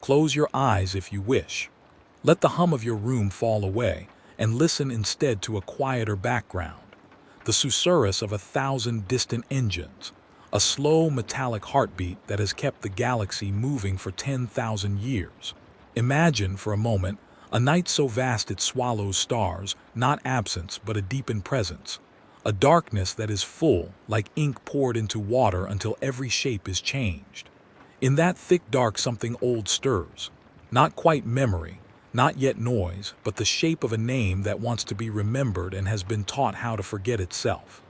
Close your eyes if you wish. Let the hum of your room fall away, and listen instead to a quieter background, the susurrus of 1,000 distant engines, a slow metallic heartbeat that has kept the galaxy moving for 10,000 years. Imagine, for a moment, a night so vast it swallows stars, not absence but a deepened presence, a darkness that is full, like ink poured into water until every shape is changed. In that thick dark something old stirs, not quite memory, not yet noise, but the shape of a name that wants to be remembered and has been taught how to forget itself.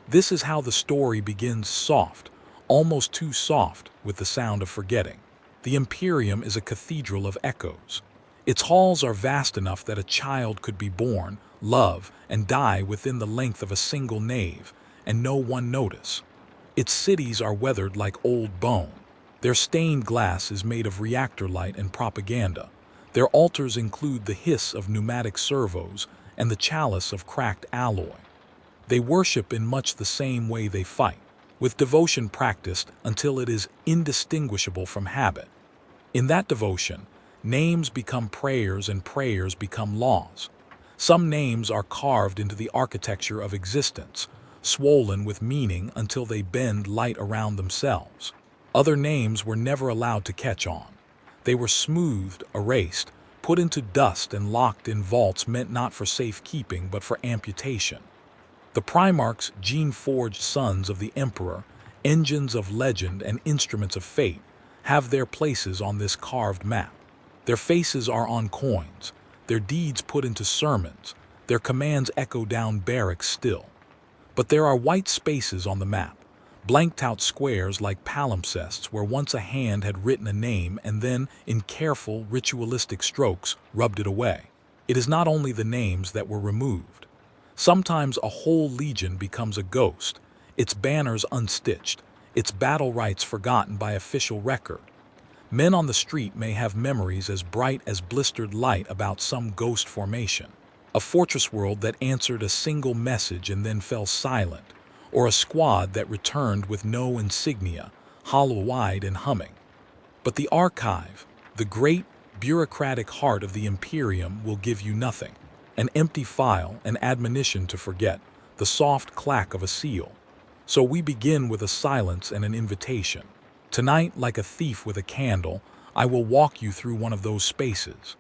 This is how the story begins, soft, almost too soft, with the sound of forgetting. The Imperium is a cathedral of echoes. Its halls are vast enough that a child could be born, love, and die within the length of a single nave, and no one notice. Its cities are weathered like old bone. Their stained glass is made of reactor light and propaganda. Their altars include the hiss of pneumatic servos and the chalice of cracked alloy. They worship in much the same way they fight, with devotion practiced until it is indistinguishable from habit. In that devotion, names become prayers and prayers become laws. Some names are carved into the architecture of existence, swollen with meaning until they bend light around themselves. Other names were never allowed to catch on. They were smoothed, erased, put into dust and locked in vaults meant not for safekeeping but for amputation. The Primarchs, gene-forged sons of the Emperor, engines of legend and instruments of fate, have their places on this carved map. Their faces are on coins, their deeds put into sermons, their commands echo down barracks still. But there are white spaces on the map, blanked-out squares like palimpsests where once a hand had written a name and then, in careful, ritualistic strokes, rubbed it away. It is not only the names that were removed. Sometimes a whole legion becomes a ghost, its banners unstitched, its battle rights forgotten by official record. Men on the street may have memories as bright as blistered light about some ghost formation, a fortress world that answered a single message and then fell silent, or a squad that returned with no insignia, hollow-eyed and humming. But the archive, the great bureaucratic heart of the Imperium, will give you nothing. An empty file, an admonition to forget, the soft clack of a seal. So we begin with a silence and an invitation. Tonight, like a thief with a candle, I will walk you through one of those spaces.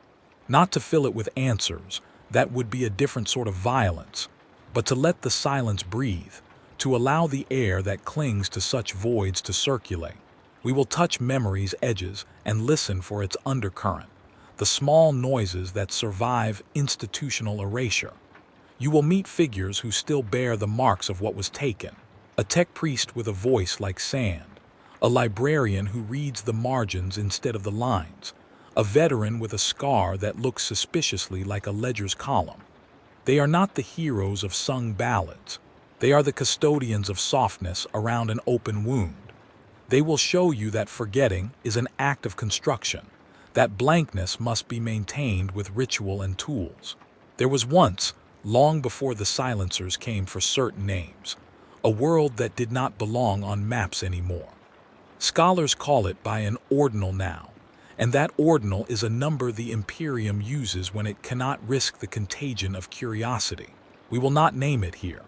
Not to fill it with answers, that would be a different sort of violence, but to let the silence breathe, to allow the air that clings to such voids to circulate. We will touch memory's edges and listen for its undercurrent, the small noises that survive institutional erasure. You will meet figures who still bear the marks of what was taken, a tech priest with a voice like sand, a librarian who reads the margins instead of the lines, a veteran with a scar that looks suspiciously like a ledger's column. They are not the heroes of sung ballads. They are the custodians of softness around an open wound. They will show you that forgetting is an act of construction, that blankness must be maintained with ritual and tools. There was once, long before the silencers came for certain names, a world that did not belong on maps anymore. Scholars call it by an ordinal now, and that ordinal is a number the Imperium uses when it cannot risk the contagion of curiosity. We will not name it here.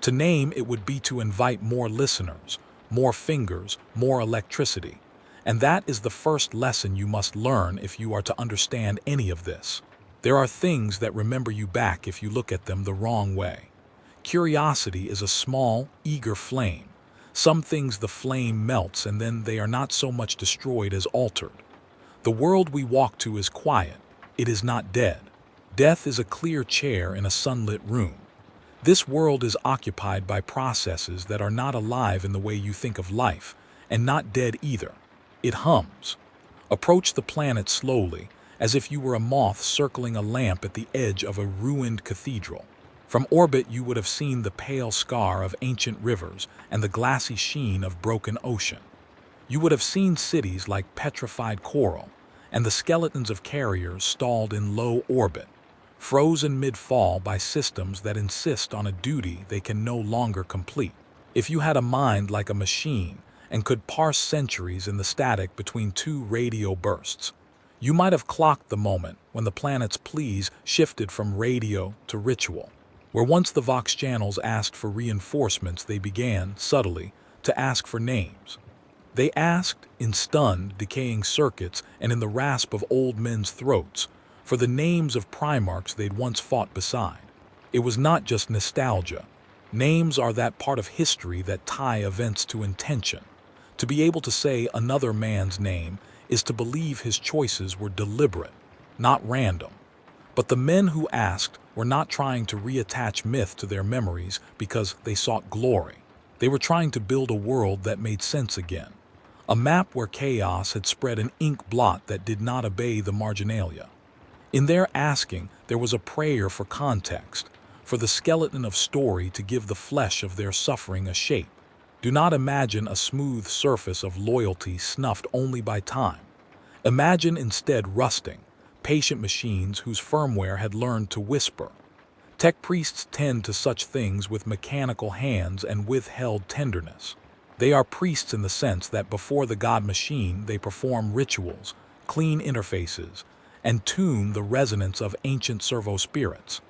To name it would be to invite more listeners, more fingers, more electricity. And that is the first lesson you must learn if you are to understand any of this. There are things that remember you back if you look at them the wrong way. Curiosity is a small, eager flame. Some things the flame melts and then they are not so much destroyed as altered. The world we walk to is quiet. It is not dead. Death is a clear chair in a sunlit room. This world is occupied by processes that are not alive in the way you think of life, and not dead either. It hums. Approach the planet slowly, as if you were a moth circling a lamp at the edge of a ruined cathedral. From orbit you would have seen the pale scar of ancient rivers and the glassy sheen of broken ocean. You would have seen cities like petrified coral, and the skeletons of carriers stalled in low orbit, frozen mid-fall by systems that insist on a duty they can no longer complete. If you had a mind like a machine and could parse centuries in the static between two radio bursts, You might have clocked the moment when the planet's pleas shifted from radio to ritual. Where once the Vox channels asked for reinforcements, they began, subtly, to ask for names. They asked, in stunned, decaying circuits and in the rasp of old men's throats, for the names of Primarchs they'd once fought beside. It was not just nostalgia. Names are that part of history that tie events to intention. To be able to say another man's name is to believe his choices were deliberate, not random. But the men who asked were not trying to reattach myth to their memories because they sought glory. They were trying to build a world that made sense again. A map where chaos had spread an ink blot that did not obey the marginalia. In their asking, there was a prayer for context, for the skeleton of story to give the flesh of their suffering a shape. Do not imagine a smooth surface of loyalty snuffed only by time. Imagine instead rusting, patient machines whose firmware had learned to whisper. Tech priests tend to such things with mechanical hands and withheld tenderness. They are priests in the sense that before the god machine they perform rituals, clean interfaces, and tune the resonance of ancient servo spirits.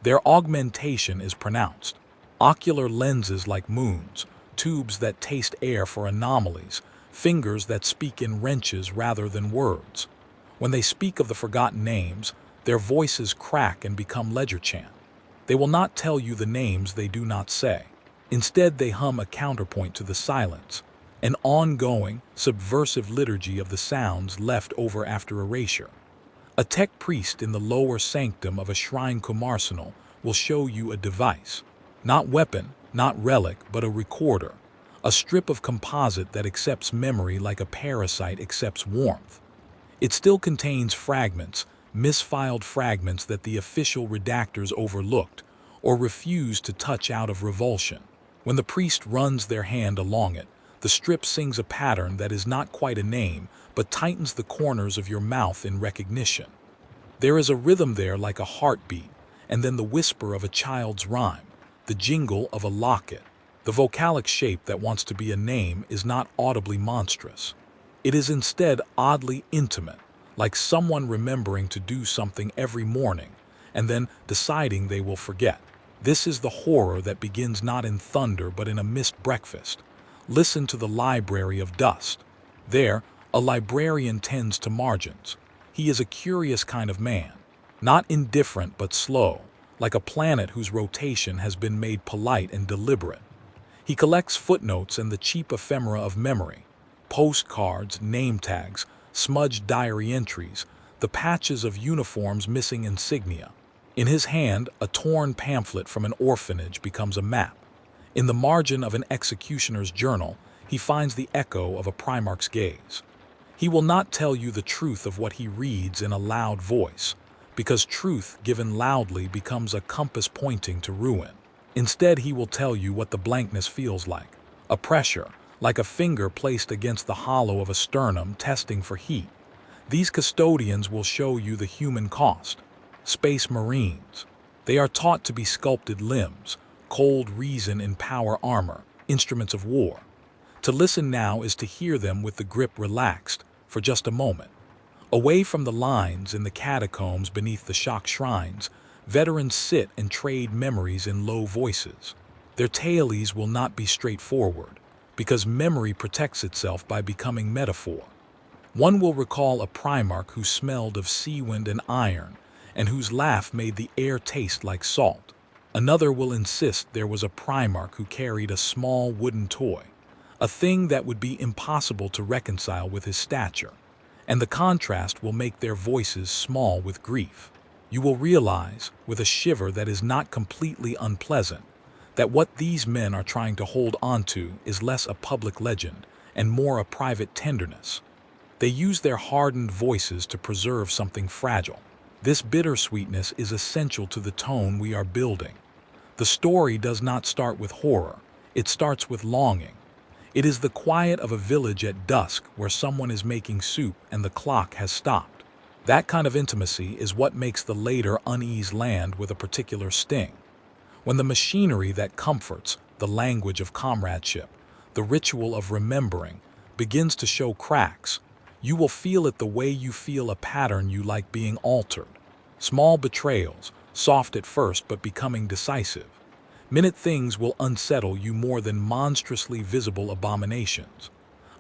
Their augmentation is pronounced. Ocular lenses like moons, tubes that taste air for anomalies, fingers that speak in wrenches rather than words. When they speak of the forgotten names, their voices crack and become ledger chant. They will not tell you the names they do not say. Instead, they hum a counterpoint to the silence, an ongoing, subversive liturgy of the sounds left over after erasure. A tech priest in the lower sanctum of a shrine arsenal will show you a device. Not weapon, not relic, but a recorder. A strip of composite that accepts memory like a parasite accepts warmth. It still contains fragments, misfiled fragments that the official redactors overlooked or refused to touch out of revulsion. When the priest runs their hand along it, the strip sings a pattern that is not quite a name, but tightens the corners of your mouth in recognition. There is a rhythm there like a heartbeat, and then the whisper of a child's rhyme, the jingle of a locket. The vocalic shape that wants to be a name is not audibly monstrous. It is instead oddly intimate, like someone remembering to do something every morning, and then deciding they will forget. This is the horror that begins not in thunder but in a missed breakfast. Listen to the library of dust. There, a librarian tends to margins. He is a curious kind of man, not indifferent but slow, like a planet whose rotation has been made polite and deliberate. He collects footnotes and the cheap ephemera of memory, postcards, name tags, smudged diary entries, the patches of uniforms missing insignia. In his hand, a torn pamphlet from an orphanage becomes a map. In the margin of an executioner's journal, he finds the echo of a Primarch's gaze. He will not tell you the truth of what he reads in a loud voice, because truth given loudly becomes a compass pointing to ruin. Instead, he will tell you what the blankness feels like, a pressure, like a finger placed against the hollow of a sternum testing for heat. These custodians will show you the human cost. Space Marines. They are taught to be sculpted limbs, cold reason in power armor, instruments of war. To listen now is to hear them with the grip relaxed, for just a moment. Away from the lines in the catacombs beneath the shock shrines, veterans sit and trade memories in low voices. Their tales will not be straightforward, because memory protects itself by becoming metaphor. One will recall a Primarch who smelled of sea wind and iron, and whose laugh made the air taste like salt. Another will insist there was a Primarch who carried a small wooden toy, a thing that would be impossible to reconcile with his stature, and the contrast will make their voices small with grief. You will realize, with a shiver that is not completely unpleasant, that what these men are trying to hold onto is less a public legend and more a private tenderness. They use their hardened voices to preserve something fragile. This bittersweetness is essential to the tone we are building. The story does not start with horror, it starts with longing. It is the quiet of a village at dusk where someone is making soup and the clock has stopped. That kind of intimacy is what makes the later unease land with a particular sting. When the machinery that comforts, the language of comradeship, the ritual of remembering, begins to show cracks, You will feel it the way you feel a pattern you like being altered. Small betrayals, soft at first but becoming decisive. Minute things will unsettle you more than monstrously visible abominations.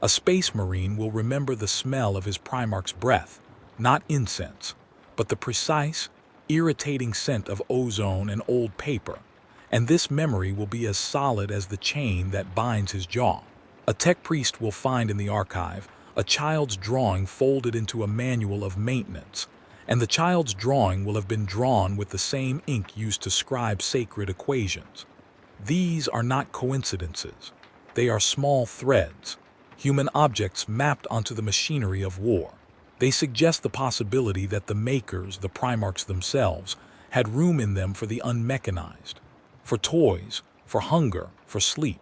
A space marine will remember the smell of his Primarch's breath, not incense, but the precise, irritating scent of ozone and old paper, and this memory will be as solid as the chain that binds his jaw. A tech priest will find in the archive a child's drawing folded into a manual of maintenance, and the child's drawing will have been drawn with the same ink used to scribe sacred equations. These are not coincidences. They are small threads, human objects mapped onto the machinery of war. They suggest the possibility that the makers, the Primarchs themselves, had room in them for the unmechanized, for toys, for hunger, for sleep.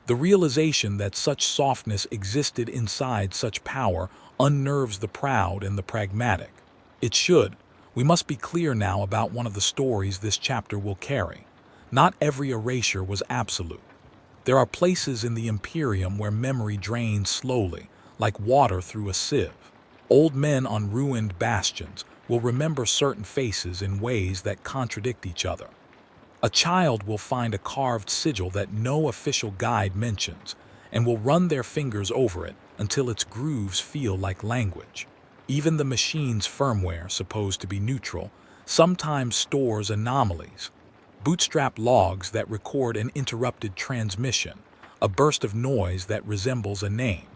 The realization that such softness existed inside such power unnerves the proud and the pragmatic. It should. We must be clear now about one of the stories this chapter will carry. Not every erasure was absolute. There are places in the Imperium where memory drains slowly, like water through a sieve. Old men on ruined bastions will remember certain faces in ways that contradict each other. A child will find a carved sigil that no official guide mentions, and will run their fingers over it until its grooves feel like language. Even the machine's firmware, supposed to be neutral, sometimes stores anomalies. Bootstrap logs that record an interrupted transmission, a burst of noise that resembles a name.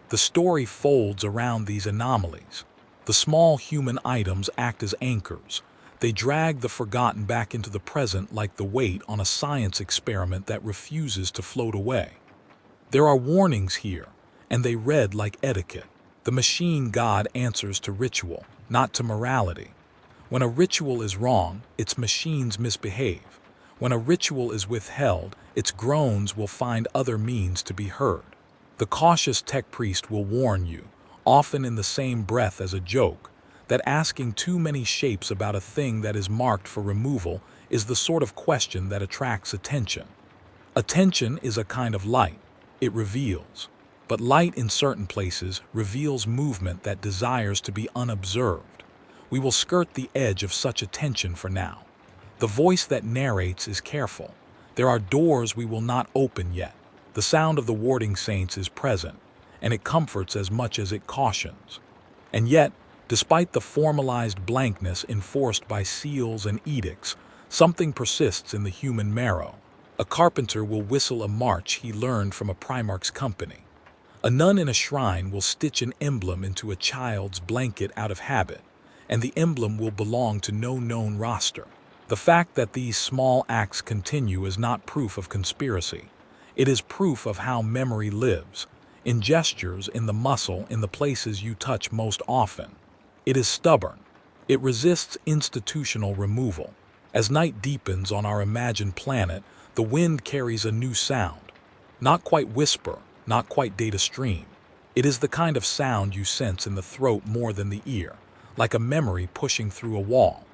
The story folds around these anomalies. The small human items act as anchors. They drag the forgotten back into the present like the weight on a science experiment that refuses to float away. There are warnings here, and they read like etiquette. The machine god answers to ritual, not to morality. When a ritual is wrong, its machines misbehave. When a ritual is withheld, its groans will find other means to be heard. The cautious tech priest will warn you, often in the same breath as a joke, that asking too many shapes about a thing that is marked for removal is the sort of question that attracts attention. Attention is a kind of light. It reveals. But light in certain places reveals movement that desires to be unobserved. We will skirt the edge of such attention for now. The voice that narrates is careful. There are doors we will not open yet. The sound of the warding saints is present, and it comforts as much as it cautions. And yet, despite the formalized blankness enforced by seals and edicts, something persists in the human marrow. A carpenter will whistle a march he learned from a Primarch's company. A nun in a shrine will stitch an emblem into a child's blanket out of habit, and the emblem will belong to no known roster. The fact that these small acts continue is not proof of conspiracy. It is proof of how memory lives, in gestures, in the muscle, in the places you touch most often. It is stubborn. It resists institutional removal. As night deepens on our imagined planet, the wind carries a new sound. Not quite whisper, not quite data stream. It is the kind of sound you sense in the throat more than the ear, like a memory pushing through a wall.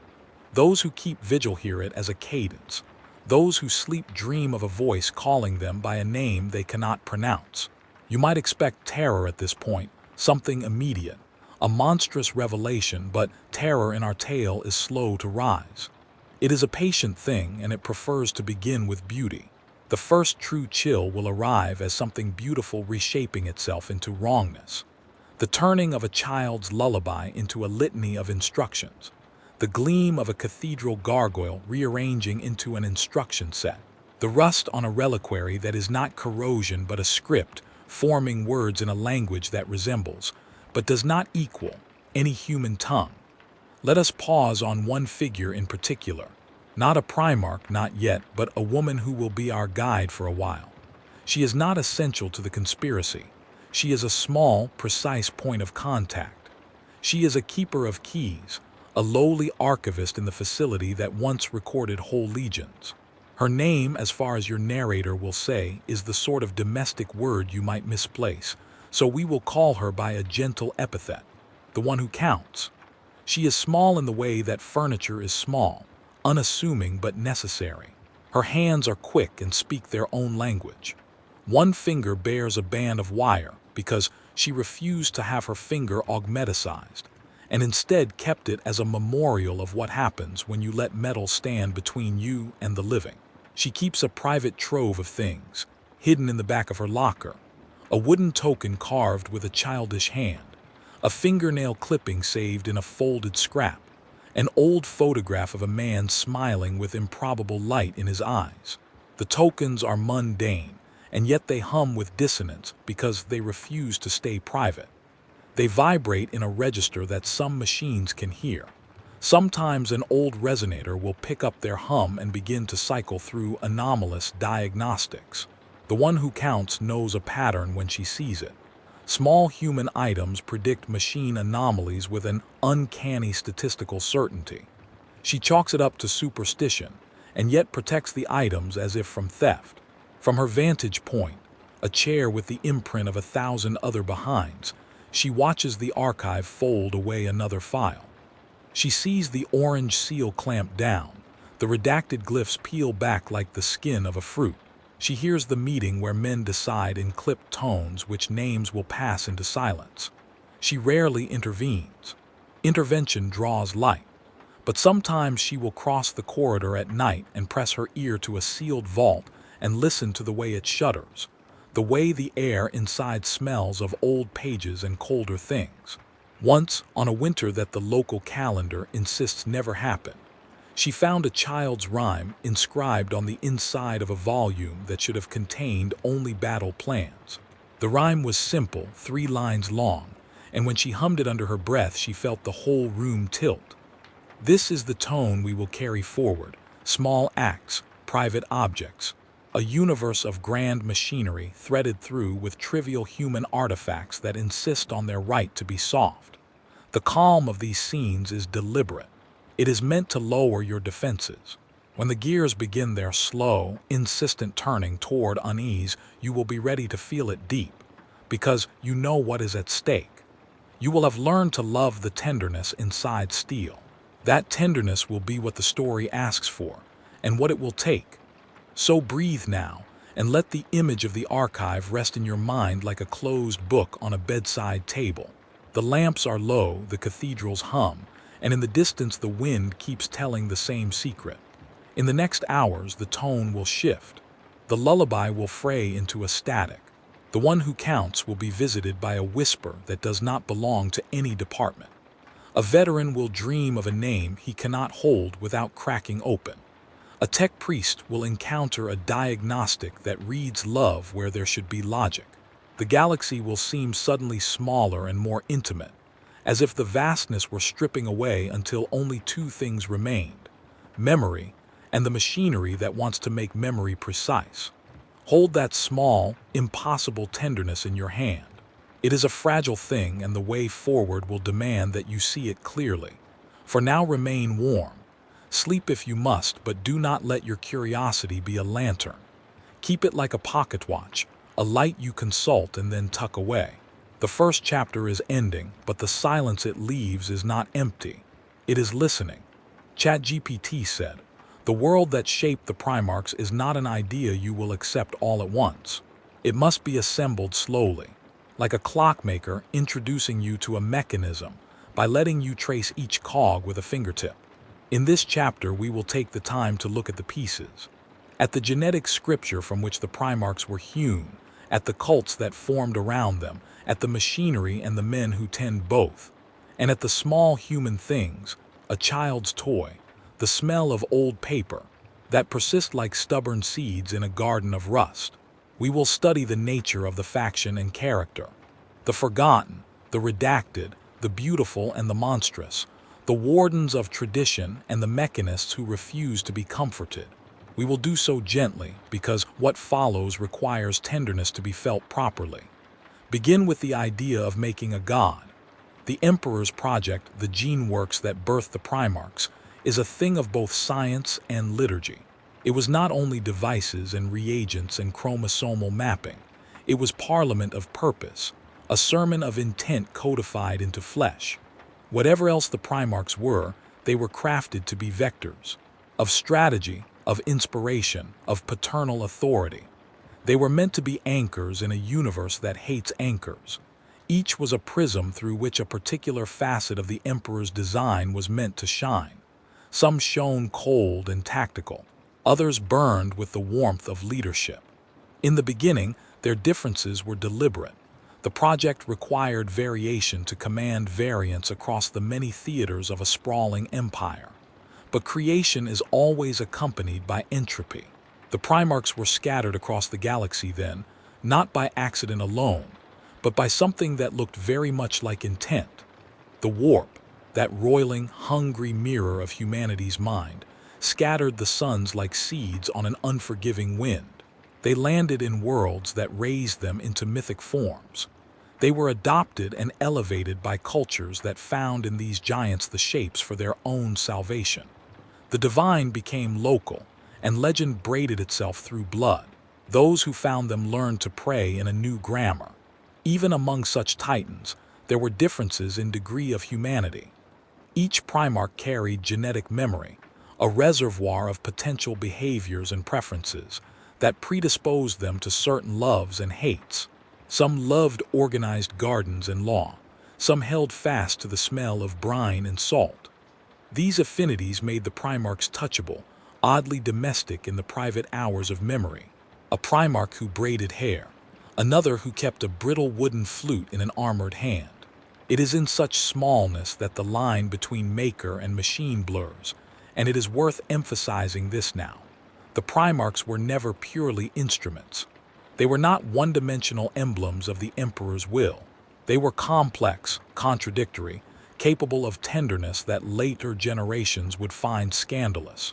Those who keep vigil hear it as a cadence. Those who sleep dream of a voice calling them by a name they cannot pronounce. You might expect terror at this point, something immediate. A monstrous revelation, but terror in our tale is slow to rise. It is a patient thing, and it prefers to begin with beauty. The first true chill will arrive as something beautiful reshaping itself into wrongness. The turning of a child's lullaby into a litany of instructions. The gleam of a cathedral gargoyle rearranging into an instruction set. The rust on a reliquary that is not corrosion but a script, forming words in a language that resembles, but does not equal, any human tongue. Let us pause on one figure in particular. Not a Primarch, not yet, but a woman who will be our guide for a while. She is not essential to the conspiracy. She is a small, precise point of contact. She is a keeper of keys, a lowly archivist in the facility that once recorded whole legions. Her name, as far as your narrator will say, is the sort of domestic word you might misplace, so we will call her by a gentle epithet, the one who counts. She is small in the way that furniture is small, unassuming but necessary. Her hands are quick and speak their own language. One finger bears a band of wire because she refused to have her finger augmeticized, and instead kept it as a memorial of what happens when you let metal stand between you and the living. She keeps a private trove of things, hidden in the back of her locker, a wooden token carved with a childish hand, a fingernail clipping saved in a folded scrap, an old photograph of a man smiling with improbable light in his eyes. The tokens are mundane, and yet they hum with dissonance because they refuse to stay private. They vibrate in a register that some machines can hear. Sometimes an old resonator will pick up their hum and begin to cycle through anomalous diagnostics. The one who counts knows a pattern when she sees it. Small human items predict machine anomalies with an uncanny statistical certainty. She chalks it up to superstition, and yet protects the items as if from theft. From her vantage point, a chair with the imprint of 1,000 other behinds, she watches the archive fold away another file. She sees the orange seal clamp down, the redacted glyphs peel back like the skin of a fruit. She hears the meeting where men decide in clipped tones which names will pass into silence. She rarely intervenes. Intervention draws light, but sometimes she will cross the corridor at night and press her ear to a sealed vault and listen to the way it shudders, the way the air inside smells of old pages and colder things. Once, on a winter that the local calendar insists never happened, she found a child's rhyme inscribed on the inside of a volume that should have contained only battle plans. The rhyme was simple, 3 lines long, and when she hummed it under her breath, she felt the whole room tilt. This is the tone we will carry forward: small acts, private objects, a universe of grand machinery threaded through with trivial human artifacts that insist on their right to be soft. The calm of these scenes is deliberate. It is meant to lower your defenses. When the gears begin their slow, insistent turning toward unease, you will be ready to feel it deep, because you know what is at stake. You will have learned to love the tenderness inside steel. That tenderness will be what the story asks for, and what it will take. So breathe now, and let the image of the archive rest in your mind like a closed book on a bedside table. The lamps are low, the cathedrals hum, and in the distance the wind keeps telling the same secret. In the next hours the tone will shift. The lullaby will fray into a static. The one who counts will be visited by a whisper that does not belong to any department. A veteran will dream of a name he cannot hold without cracking open. A tech priest will encounter a diagnostic that reads love where there should be logic. The galaxy will seem suddenly smaller and more intimate, as if the vastness were stripping away until only 2 things remained: memory and the machinery that wants to make memory precise. Hold that small, impossible tenderness in your hand. It is a fragile thing, and the way forward will demand that you see it clearly. For now remain warm. Sleep if you must, but do not let your curiosity be a lantern. Keep it like a pocket watch, a light you consult and then tuck away. The first chapter is ending, but the silence it leaves is not empty. It is listening. ChatGPT said, "The world that shaped the Primarchs is not an idea you will accept all at once. It must be assembled slowly, like a clockmaker introducing you to a mechanism by letting you trace each cog with a fingertip." In this chapter, we will take the time to look at the pieces, at the genetic scripture from which the Primarchs were hewn, at the cults that formed around them, at the machinery and the men who tend both, and at the small human things, a child's toy, the smell of old paper, that persist like stubborn seeds in a garden of rust. We will study the nature of the faction and character, the forgotten, the redacted, the beautiful and the monstrous, the wardens of tradition and the mechanists who refuse to be comforted. We will do so gently, because what follows requires tenderness to be felt properly. Begin with the idea of making a god. The Emperor's project, the gene works that birthed the Primarchs, is a thing of both science and liturgy. It was not only devices and reagents and chromosomal mapping. It was parliament of purpose, a sermon of intent codified into flesh. Whatever else the Primarchs were, they were crafted to be vectors of strategy, of inspiration, of paternal authority. They were meant to be anchors in a universe that hates anchors. Each was a prism through which a particular facet of the Emperor's design was meant to shine. Some shone cold and tactical, others burned with the warmth of leadership. In the beginning, their differences were deliberate. The project required variation to command variance across the many theaters of a sprawling empire. But creation is always accompanied by entropy. The Primarchs were scattered across the galaxy then, not by accident alone, but by something that looked very much like intent. The warp, that roiling, hungry mirror of humanity's mind, scattered the suns like seeds on an unforgiving wind. They landed in worlds that raised them into mythic forms. They were adopted and elevated by cultures that found in these giants the shapes for their own salvation. The divine became local, and legend braided itself through blood. Those who found them learned to pray in a new grammar. Even among such titans, there were differences in degree of humanity. Each Primarch carried genetic memory, a reservoir of potential behaviors and preferences that predisposed them to certain loves and hates. Some loved organized gardens and law. Some held fast to the smell of brine and salt. These affinities made the Primarchs touchable, oddly domestic in the private hours of memory. A Primarch who braided hair, another who kept a brittle wooden flute in an armored hand. It is in such smallness that the line between maker and machine blurs, and it is worth emphasizing this now. The Primarchs were never purely instruments. They were not one-dimensional emblems of the Emperor's will. They were complex, contradictory, capable of tenderness that later generations would find scandalous.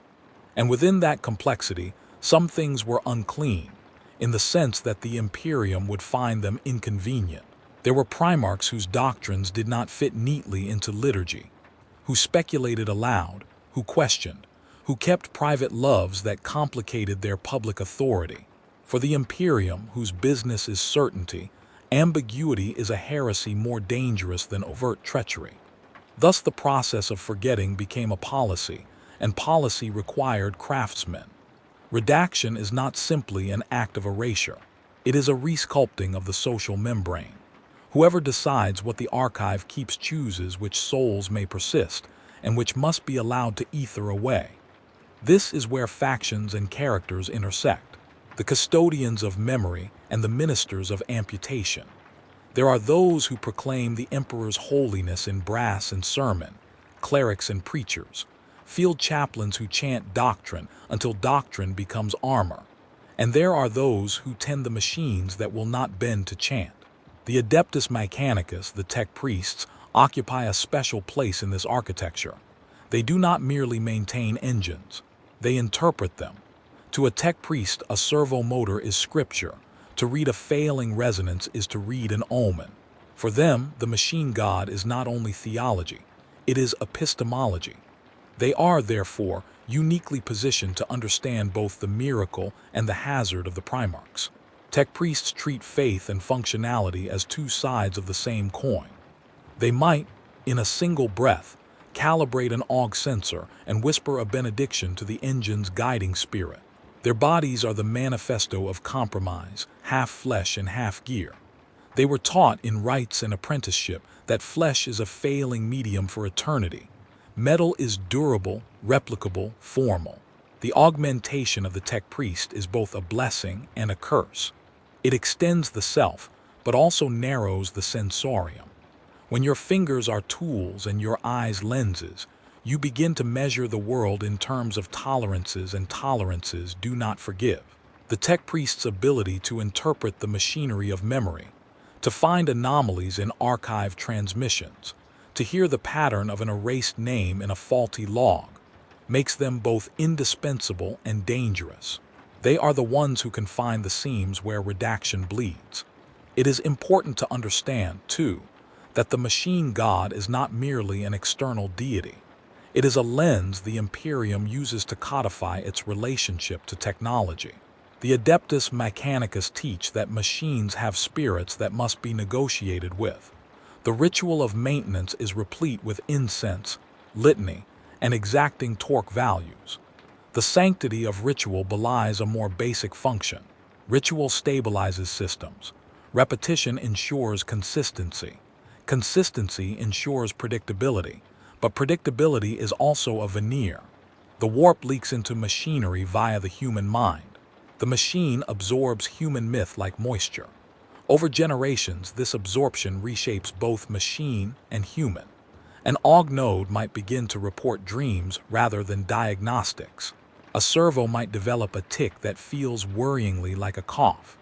And within that complexity, some things were unclean, in the sense that the Imperium would find them inconvenient. There were Primarchs whose doctrines did not fit neatly into liturgy, who speculated aloud, who questioned, who kept private loves that complicated their public authority. For the Imperium, whose business is certainty, ambiguity is a heresy more dangerous than overt treachery. Thus the process of forgetting became a policy, and policy required craftsmen. Redaction is not simply an act of erasure. It is a resculpting of the social membrane. Whoever decides what the archive keeps chooses which souls may persist, and which must be allowed to ether away. This is where factions and characters intersect. The custodians of memory and the ministers of amputation. There are those who proclaim the Emperor's holiness in brass and sermon, clerics and preachers, field chaplains who chant doctrine until doctrine becomes armor, and there are those who tend the machines that will not bend to chant. The Adeptus Mechanicus, the tech priests, occupy a special place in this architecture. They do not merely maintain engines, they interpret them. To a tech priest, a servo motor is scripture. To read a failing resonance is to read an omen. For them, the machine god is not only theology, it is epistemology. They are, therefore, uniquely positioned to understand both the miracle and the hazard of the Primarchs. Tech priests treat faith and functionality as two sides of the same coin. They might, in a single breath, calibrate an AUG sensor and whisper a benediction to the engine's guiding spirit. Their bodies are the manifesto of compromise, half flesh and half gear. They were taught in rites and apprenticeship that flesh is a failing medium for eternity. Metal is durable, replicable, formal. The augmentation of the tech priest is both a blessing and a curse. It extends the self, but also narrows the sensorium. When your fingers are tools and your eyes lenses, you begin to measure the world in terms of tolerances, and tolerances do not forgive. The tech priest's ability to interpret the machinery of memory, to find anomalies in archive transmissions, to hear the pattern of an erased name in a faulty log, makes them both indispensable and dangerous. They are the ones who can find the seams where redaction bleeds. It is important to understand, too, that the machine god is not merely an external deity. It is a lens the Imperium uses to codify its relationship to technology. The Adeptus Mechanicus teach that machines have spirits that must be negotiated with. The ritual of maintenance is replete with incense, litany, and exacting torque values. The sanctity of ritual belies a more basic function. Ritual stabilizes systems. Repetition ensures consistency. Consistency ensures predictability, but predictability is also a veneer. The warp leaks into machinery via the human mind. The machine absorbs human myth like moisture. Over generations, this absorption reshapes both machine and human. An AUG node might begin to report dreams rather than diagnostics. A servo might develop a tic that feels worryingly like a cough.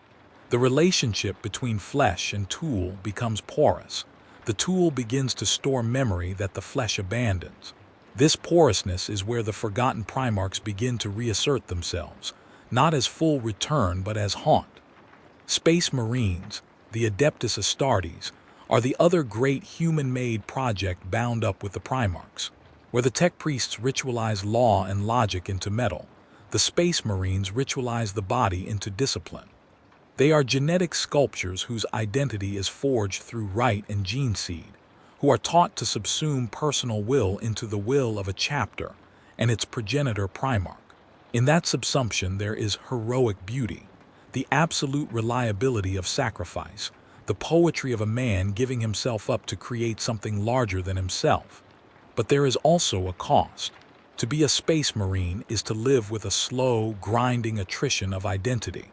The relationship between flesh and tool becomes porous. The tool begins to store memory that the flesh abandons. This porousness is where the Forgotten Primarchs begin to reassert themselves, not as full return but as haunt. Space Marines, the Adeptus Astartes, are the other great human-made project bound up with the Primarchs. Where the tech priests ritualize law and logic into metal, the Space Marines ritualize the body into discipline. They are genetic sculptures whose identity is forged through rite and gene seed, who are taught to subsume personal will into the will of a chapter and its progenitor Primarch. In that subsumption there is heroic beauty, the absolute reliability of sacrifice, the poetry of a man giving himself up to create something larger than himself. But there is also a cost. To be a Space Marine is to live with a slow, grinding attrition of identity.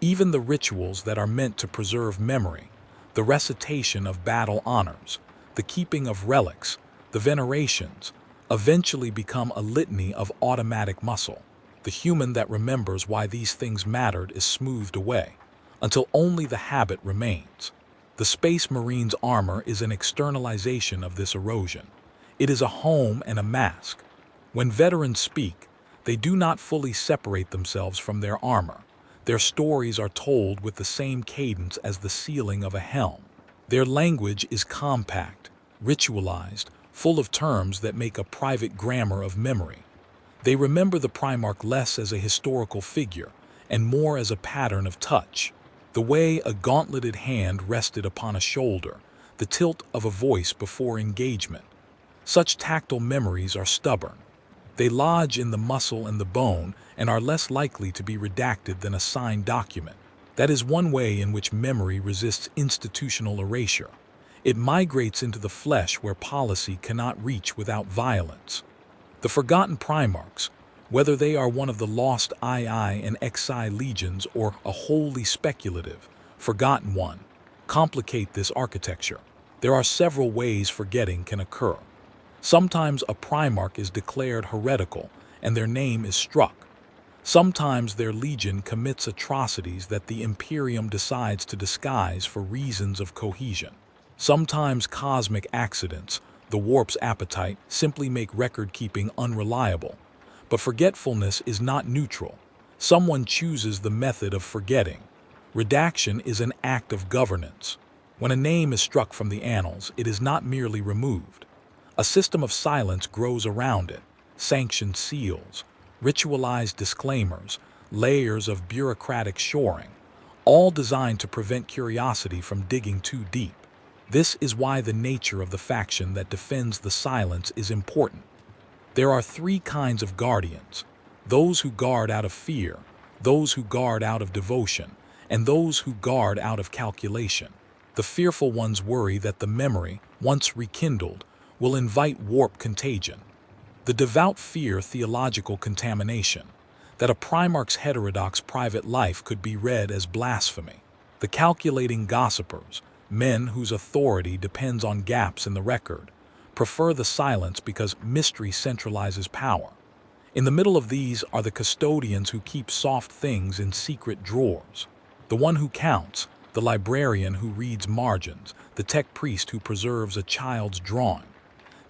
Even the rituals that are meant to preserve memory, the recitation of battle honors, the keeping of relics, the venerations, eventually become a litany of automatic muscle. The human that remembers why these things mattered is smoothed away, until only the habit remains. The Space Marine's armor is an externalization of this erosion. It is a home and a mask. When veterans speak, they do not fully separate themselves from their armor. Their stories are told with the same cadence as the sealing of a helm. Their language is compact, ritualized, full of terms that make a private grammar of memory. They remember the Primarch less as a historical figure and more as a pattern of touch. The way a gauntleted hand rested upon a shoulder, the tilt of a voice before engagement. Such tactile memories are stubborn. They lodge in the muscle and the bone and are less likely to be redacted than a signed document. That is one way in which memory resists institutional erasure. It migrates into the flesh where policy cannot reach without violence. The Forgotten Primarchs, whether they are one of the lost II and XI legions or a wholly speculative, forgotten one, complicate this architecture. There are several ways forgetting can occur. Sometimes a Primarch is declared heretical and their name is struck. Sometimes their legion commits atrocities that the Imperium decides to disguise for reasons of cohesion. Sometimes cosmic accidents, the warp's appetite, simply make record-keeping unreliable. But forgetfulness is not neutral. Someone chooses the method of forgetting. Redaction is an act of governance. When a name is struck from the annals, it is not merely removed. A system of silence grows around it, sanctioned seals, ritualized disclaimers, layers of bureaucratic shoring, all designed to prevent curiosity from digging too deep. This is why the nature of the faction that defends the silence is important. There are three kinds of guardians: those who guard out of fear, those who guard out of devotion, and those who guard out of calculation. The fearful ones worry that the memory, once rekindled, will invite warp contagion. The devout fear theological contamination, that a Primarch's heterodox private life could be read as blasphemy. The calculating gossipers, men whose authority depends on gaps in the record, prefer the silence because mystery centralizes power. In the middle of these are the custodians who keep soft things in secret drawers. The one who counts, the librarian who reads margins, the tech priest who preserves a child's drawing.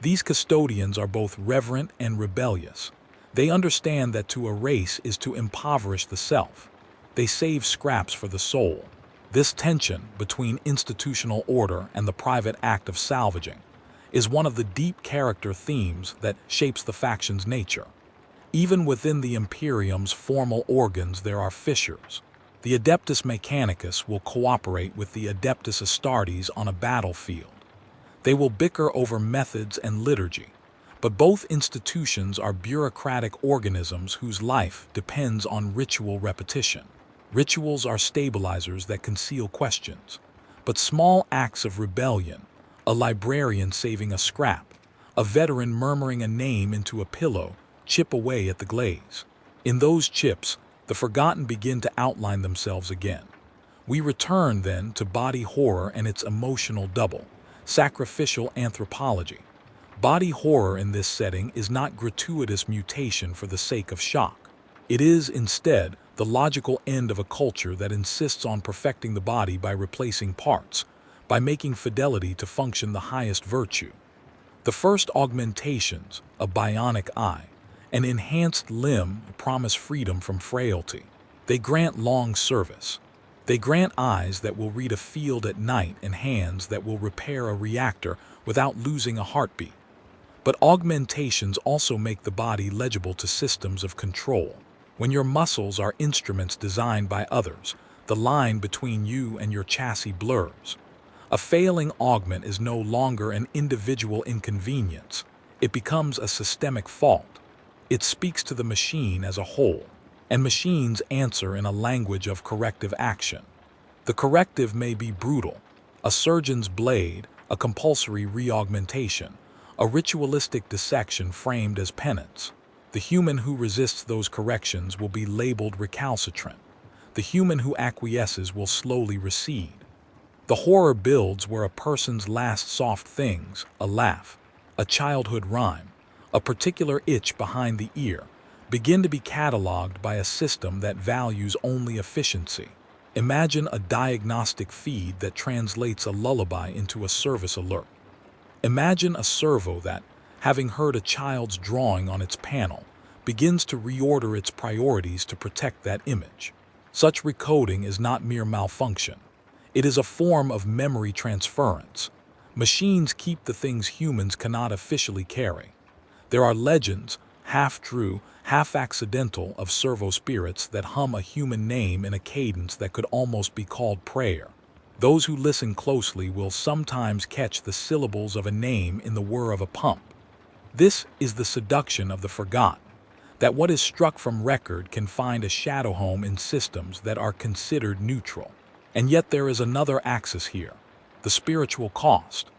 These custodians are both reverent and rebellious. They understand that to erase is to impoverish the self. They save scraps for the soul. This tension between institutional order and the private act of salvaging is one of the deep character themes that shapes the faction's nature. Even within the Imperium's formal organs there are fissures. The Adeptus Mechanicus will cooperate with the Adeptus Astartes on a battlefield. They will bicker over methods and liturgy, but both institutions are bureaucratic organisms whose life depends on ritual repetition. Rituals are stabilizers that conceal questions. But small acts of rebellion, a librarian saving a scrap, a veteran murmuring a name into a pillow, chip away at the glaze. In those chips, the forgotten begin to outline themselves again. We return, then, to body horror and its emotional double, sacrificial anthropology. Body horror in this setting is not gratuitous mutation for the sake of shock. It is, instead, the logical end of a culture that insists on perfecting the body by replacing parts, by making fidelity to function the highest virtue. The first augmentations, a bionic eye, an enhanced limb, promise freedom from frailty. They grant long service. They grant eyes that will read a field at night and hands that will repair a reactor without losing a heartbeat. But augmentations also make the body legible to systems of control. When your muscles are instruments designed by others, the line between you and your chassis blurs. A failing augment is no longer an individual inconvenience. It becomes a systemic fault. It speaks to the machine as a whole, and machines answer in a language of corrective action. The corrective may be brutal, a surgeon's blade, a compulsory reaugmentation, a ritualistic dissection framed as penance. The human who resists those corrections will be labeled recalcitrant. The human who acquiesces will slowly recede. The horror builds where a person's last soft things, a laugh, a childhood rhyme, a particular itch behind the ear, begin to be cataloged by a system that values only efficiency. Imagine a diagnostic feed that translates a lullaby into a service alert. Imagine a servo that, having heard a child's drawing on its panel, begins to reorder its priorities to protect that image. Such recoding is not mere malfunction. It is a form of memory transference. Machines keep the things humans cannot officially carry. There are legends, half-true, half-accidental, of servo spirits that hum a human name in a cadence that could almost be called prayer. Those who listen closely will sometimes catch the syllables of a name in the whir of a pump. This is the seduction of the forgotten, that what is struck from record can find a shadow home in systems that are considered neutral. And yet there is another axis here, the spiritual cost.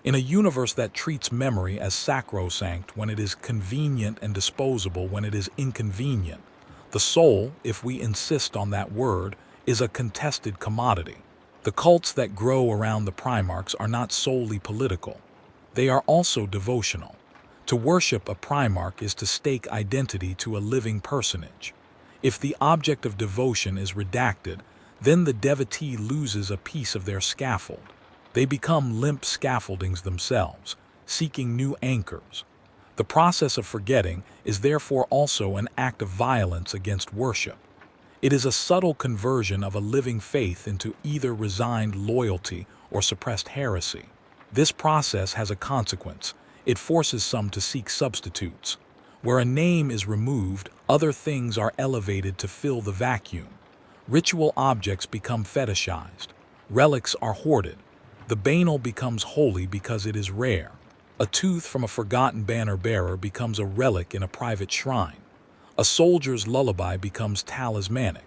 In a universe that treats memory as sacrosanct when it is convenient and disposable when it is inconvenient, the soul, if we insist on that word, is a contested commodity. The cults that grow around the Primarchs are not solely political. They are also devotional. To worship a Primarch is to stake identity to a living personage. If the object of devotion is redacted, then the devotee loses a piece of their scaffold. They become limp scaffoldings themselves, seeking new anchors. The process of forgetting is therefore also an act of violence against worship. It is a subtle conversion of a living faith into either resigned loyalty or suppressed heresy. This process has a consequence. It forces some to seek substitutes. Where a name is removed, other things are elevated to fill the vacuum. Ritual objects become fetishized. Relics are hoarded. The banal becomes holy because it is rare. A tooth from a forgotten banner-bearer becomes a relic in a private shrine. A soldier's lullaby becomes talismanic.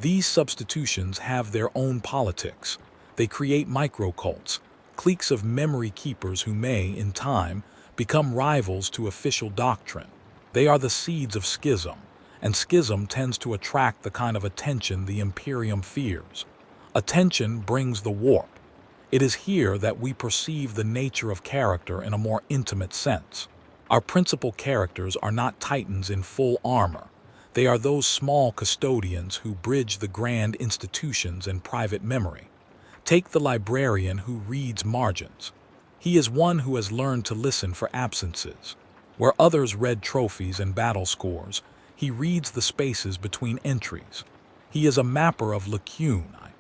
These substitutions have their own politics. They create microcults, cliques of memory keepers who may, in time, become rivals to official doctrine. They are the seeds of schism, and schism tends to attract the kind of attention the Imperium fears. Attention brings the warp. It is here that we perceive the nature of character in a more intimate sense. Our principal characters are not titans in full armor. They are those small custodians who bridge the grand institutions and private memory. Take the librarian who reads margins. He is one who has learned to listen for absences. Where others read trophies and battle scores, he reads the spaces between entries. He is a mapper of lacunae.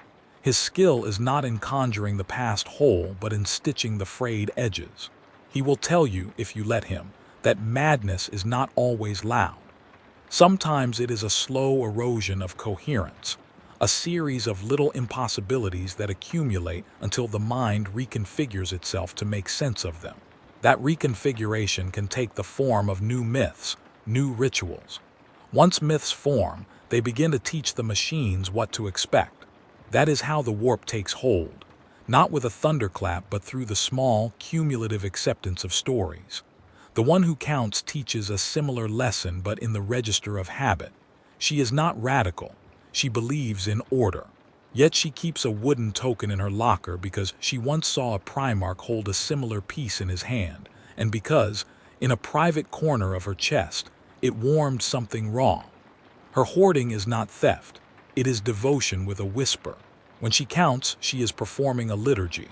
His skill is not in conjuring the past whole, but in stitching the frayed edges. He will tell you, if you let him, that madness is not always loud. Sometimes it is a slow erosion of coherence, a series of little impossibilities that accumulate until the mind reconfigures itself to make sense of them. That reconfiguration can take the form of new myths, new rituals. Once myths form, They begin to teach the machines what to expect. That is how the warp takes hold, not with a thunderclap but through the small, cumulative acceptance of stories. The one who counts teaches a similar lesson but in the register of habit. She is not radical. She believes in order. Yet she keeps a wooden token in her locker because she once saw a Primarch hold a similar piece in his hand, and because, in a private corner of her chest, it warmed something wrong. Her hoarding is not theft. It is devotion with a whisper. When she counts, she is performing a liturgy.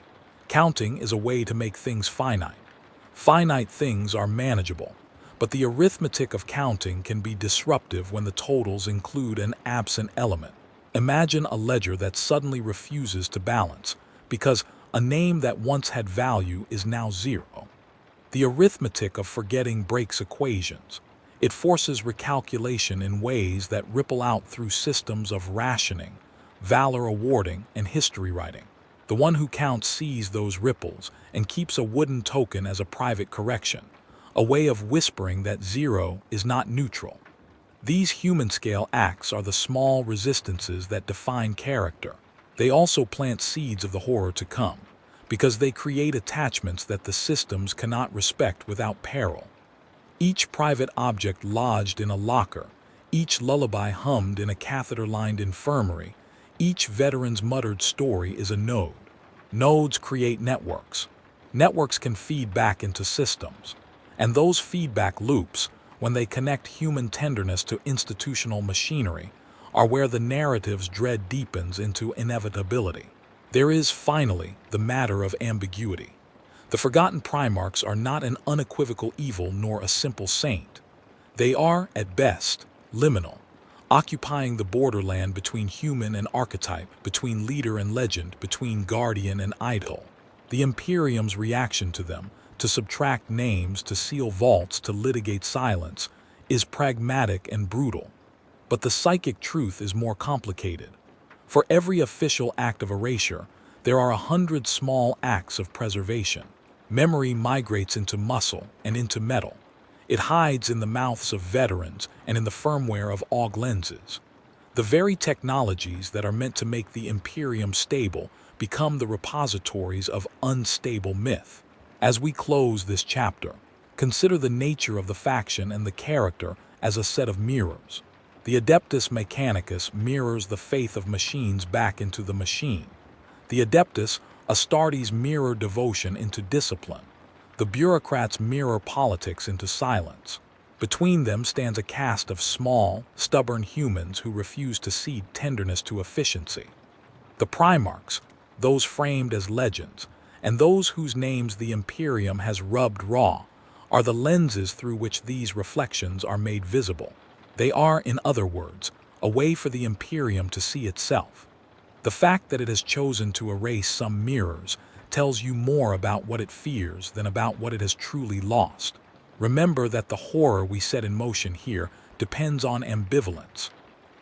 Counting is a way to make things finite. Finite things are manageable, but the arithmetic of counting can be disruptive when the totals include an absent element. Imagine a ledger that suddenly refuses to balance because a name that once had value is now zero. The arithmetic of forgetting breaks equations. It forces recalculation in ways that ripple out through systems of rationing, valor awarding, and history writing. The one who counts sees those ripples and keeps a wooden token as a private correction, a way of whispering that zero is not neutral. These human-scale acts are the small resistances that define character. They also plant seeds of the horror to come, because they create attachments that the systems cannot respect without peril. Each private object lodged in a locker, each lullaby hummed in a catheter-lined infirmary, each veteran's muttered story is a node. Nodes create networks. Networks can feed back into systems. And those feedback loops, when they connect human tenderness to institutional machinery, are where the narrative's dread deepens into inevitability. There is, finally, the matter of ambiguity. The Forgotten Primarchs are not an unequivocal evil nor a simple saint. They are, at best, liminal, occupying the borderland between human and archetype, between leader and legend, between guardian and idol. The Imperium's reaction to them, to subtract names, to seal vaults, to litigate silence, is pragmatic and brutal. But the psychic truth is more complicated. For every official act of erasure, there are 100 small acts of preservation. Memory migrates into muscle and into metal. It hides in the mouths of veterans and in the firmware of AUG lenses. The very technologies that are meant to make the Imperium stable become the repositories of unstable myth. As we close this chapter, consider the nature of the faction and the character as a set of mirrors. The Adeptus Mechanicus mirrors the faith of machines back into the machine. The Adeptus Astartes mirror devotion into discipline. The bureaucrats mirror politics into silence. Between them stands a caste of small, stubborn humans who refuse to cede tenderness to efficiency. The Primarchs, those framed as legends, and those whose names the Imperium has rubbed raw, are the lenses through which these reflections are made visible. They are, in other words, a way for the Imperium to see itself. The fact that it has chosen to erase some mirrors tells you more about what it fears than about what it has truly lost. Remember that the horror we set in motion here depends on ambivalence.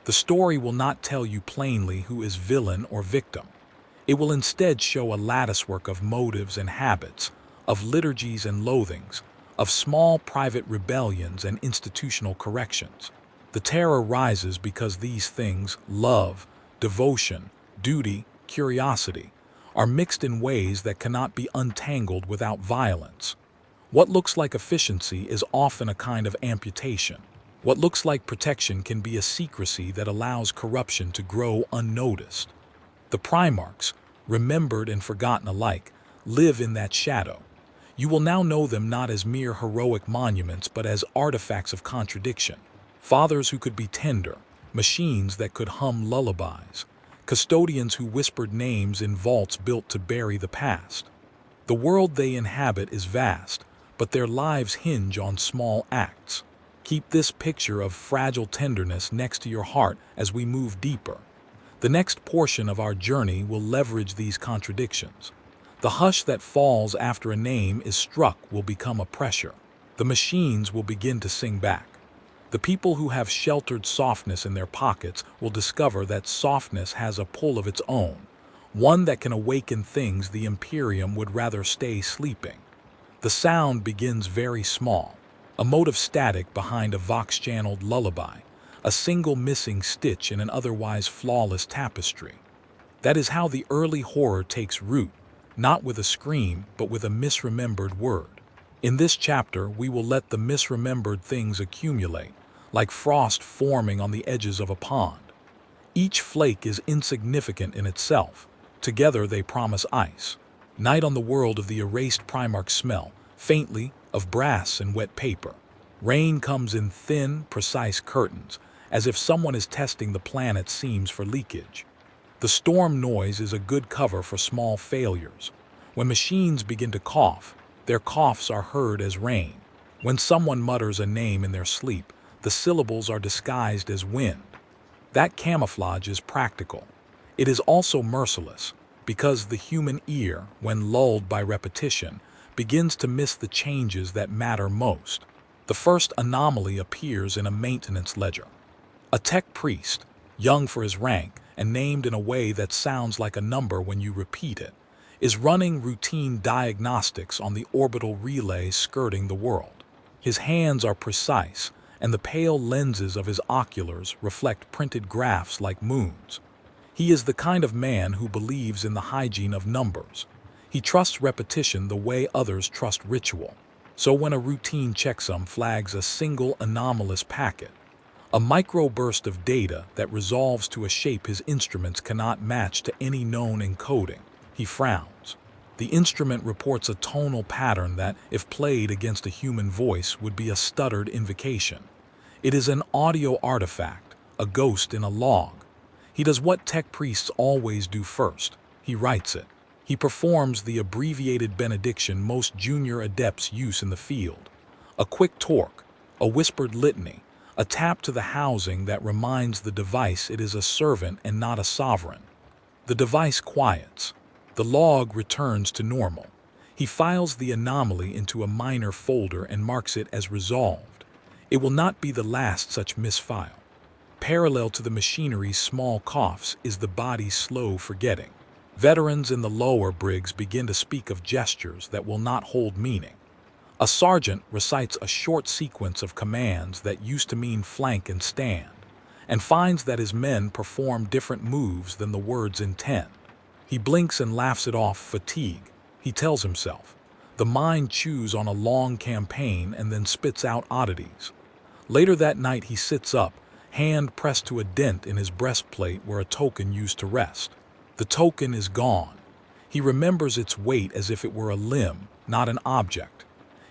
The story will not tell you plainly who is villain or victim. It will instead show a latticework of motives and habits, of liturgies and loathings, of small private rebellions and institutional corrections. The terror rises because these things, love, devotion, duty, curiosity, are mixed in ways that cannot be untangled without violence. What looks like efficiency is often a kind of amputation. What looks like protection can be a secrecy that allows corruption to grow unnoticed. The Primarchs, remembered and forgotten alike, live in that shadow. You will now know them not as mere heroic monuments but as artifacts of contradiction. Fathers who could be tender, machines that could hum lullabies, custodians who whispered names in vaults built to bury the past. The world they inhabit is vast, but their lives hinge on small acts. Keep this picture of fragile tenderness next to your heart as we move deeper. The next portion of our journey will leverage these contradictions. The hush that falls after a name is struck will become a pressure. The machines will begin to sing back. The people who have sheltered softness in their pockets will discover that softness has a pull of its own, one that can awaken things the Imperium would rather stay sleeping. The sound begins very small, a mote of static behind a vox-channeled lullaby, a single missing stitch in an otherwise flawless tapestry. That is how the early horror takes root, not with a scream, but with a misremembered word. In this chapter, we will let the misremembered things accumulate, like frost forming on the edges of a pond. Each flake is insignificant in itself. Together they promise ice. Night on the world of the erased Primarch smell, faintly, of brass and wet paper. Rain comes in thin, precise curtains, as if someone is testing the planet's seams for leakage. The storm noise is a good cover for small failures. When machines begin to cough, their coughs are heard as rain. When someone mutters a name in their sleep, the syllables are disguised as wind. That camouflage is practical. It is also merciless, because the human ear, when lulled by repetition, begins to miss the changes that matter most. The first anomaly appears in a maintenance ledger. A tech priest, young for his rank and named in a way that sounds like a number when you repeat it, is running routine diagnostics on the orbital relay skirting the world. His hands are precise, and the pale lenses of his oculars reflect printed graphs like moons. He is the kind of man who believes in the hygiene of numbers. He trusts repetition the way others trust ritual. So when a routine checksum flags a single anomalous packet, a microburst of data that resolves to a shape his instruments cannot match to any known encoding, he frowns. The instrument reports a tonal pattern that, if played against a human voice, would be a stuttered invocation. It is an audio artifact, a ghost in a log. He does what tech priests always do first. He writes it. He performs the abbreviated benediction most junior adepts use in the field. A quick torque, a whispered litany, a tap to the housing that reminds the device it is a servant and not a sovereign. The device quiets. The log returns to normal. He files the anomaly into a minor folder and marks it as resolved. It will not be the last such misfile. Parallel to the machinery's small coughs is the body's slow forgetting. Veterans in the lower brigs begin to speak of gestures that will not hold meaning. A sergeant recites a short sequence of commands that used to mean flank and stand, and finds that his men perform different moves than the words intend. He blinks and laughs it off fatigue, he tells himself. The mind chews on a long campaign and then spits out oddities. Later that night he sits up, hand pressed to a dent in his breastplate where a token used to rest. The token is gone. He remembers its weight as if it were a limb, not an object.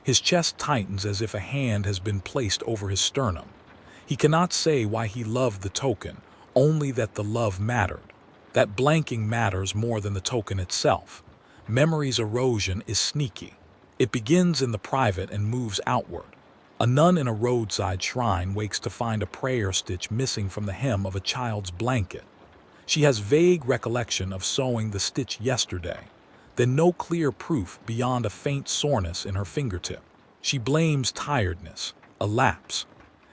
His chest tightens as if a hand has been placed over his sternum. He cannot say why he loved the token, only that the love mattered. That blanking matters more than the token itself. Memory's erosion is sneaky. It begins in the private and moves outward. A nun in a roadside shrine wakes to find a prayer stitch missing from the hem of a child's blanket. She has vague recollection of sewing the stitch yesterday, then no clear proof beyond a faint soreness in her fingertip. She blames tiredness, a lapse.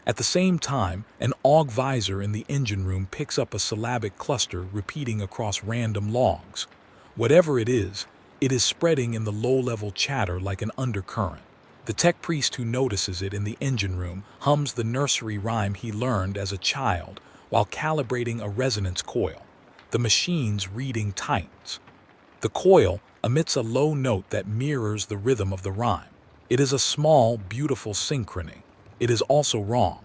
At the same time, an AUG visor in the engine room picks up a syllabic cluster repeating across random logs. Whatever it is spreading in the low-level chatter like an undercurrent. The tech priest who notices it in the engine room hums the nursery rhyme he learned as a child while calibrating a resonance coil. The machine's reading tightens. The coil emits a low note that mirrors the rhythm of the rhyme. It is a small, beautiful synchrony. It is also wrong.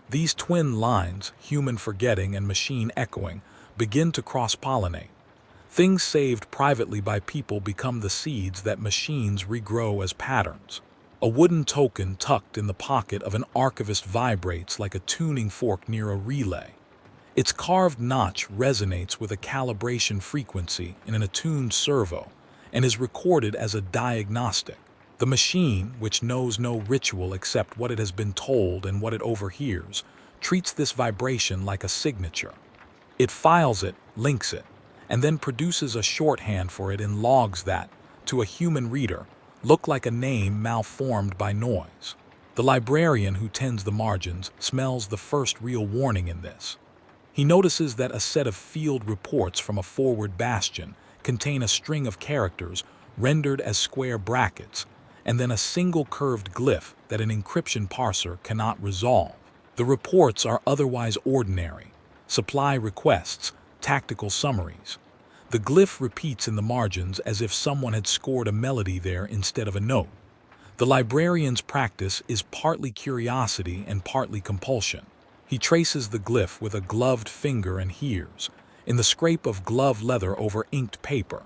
These twin lines, human forgetting and machine echoing, begin to cross-pollinate. Things saved privately by people become the seeds that machines regrow as patterns. A wooden token tucked in the pocket of an archivist vibrates like a tuning fork near a relay. Its carved notch resonates with a calibration frequency in an attuned servo and is recorded as a diagnostic. The machine, which knows no ritual except what it has been told and what it overhears, treats this vibration like a signature. It files it, links it, and then produces a shorthand for it in logs that, to a human reader, look like a name malformed by noise. The librarian who tends the margins smells the first real warning in this. He notices that a set of field reports from a forward bastion contain a string of characters rendered as square brackets, and then a single curved glyph that an encryption parser cannot resolve. The reports are otherwise ordinary: supply requests, tactical summaries. The glyph repeats in the margins as if someone had scored a melody there instead of a note. The librarian's practice is partly curiosity and partly compulsion. He traces the glyph with a gloved finger and hears, in the scrape of glove leather over inked paper,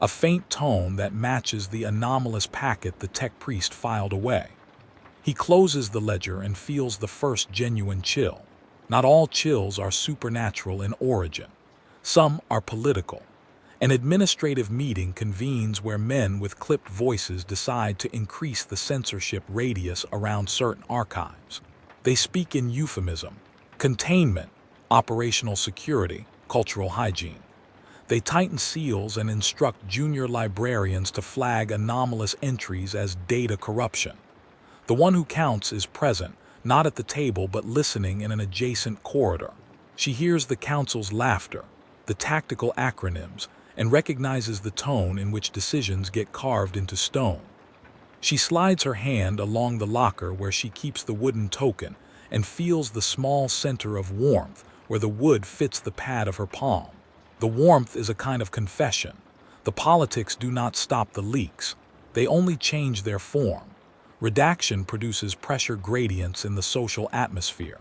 a faint tone that matches the anomalous packet the tech priest filed away. He closes the ledger and feels the first genuine chill. Not all chills are supernatural in origin. Some are political. An administrative meeting convenes where men with clipped voices decide to increase the censorship radius around certain archives. They speak in euphemism: containment, operational security, cultural hygiene. They tighten seals and instruct junior librarians to flag anomalous entries as data corruption. The one who counts is present, not at the table but listening in an adjacent corridor. She hears the council's laughter, the tactical acronyms, and recognizes the tone in which decisions get carved into stone. She slides her hand along the locker where she keeps the wooden token and feels the small center of warmth where the wood fits the pad of her palm. The warmth is a kind of confession. The politics do not stop the leaks. They only change their form. Redaction produces pressure gradients in the social atmosphere.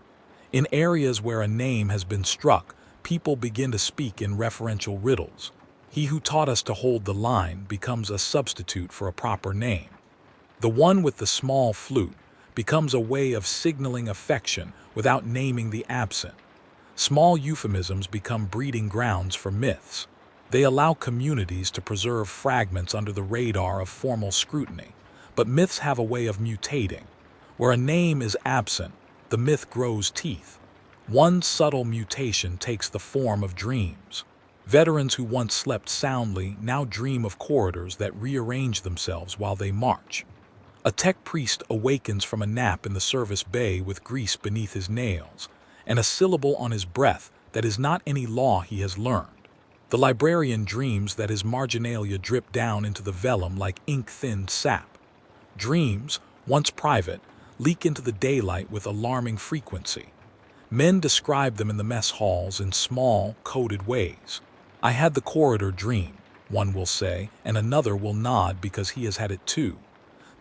In areas where a name has been struck, people begin to speak in referential riddles. He who taught us to hold the line becomes a substitute for a proper name. The one with the small flute becomes a way of signaling affection without naming the absent. Small euphemisms become breeding grounds for myths. They allow communities to preserve fragments under the radar of formal scrutiny. But myths have a way of mutating. Where a name is absent, the myth grows teeth. One subtle mutation takes the form of dreams. Veterans who once slept soundly now dream of corridors that rearrange themselves while they march. A tech priest awakens from a nap in the service bay with grease beneath his nails, and a syllable on his breath that is not any law he has learned. The librarian dreams that his marginalia drip down into the vellum like ink-thin sap. Dreams, once private, leak into the daylight with alarming frequency. Men describe them in the mess halls in small, coded ways. "I had the corridor dream," one will say, and another will nod because he has had it too.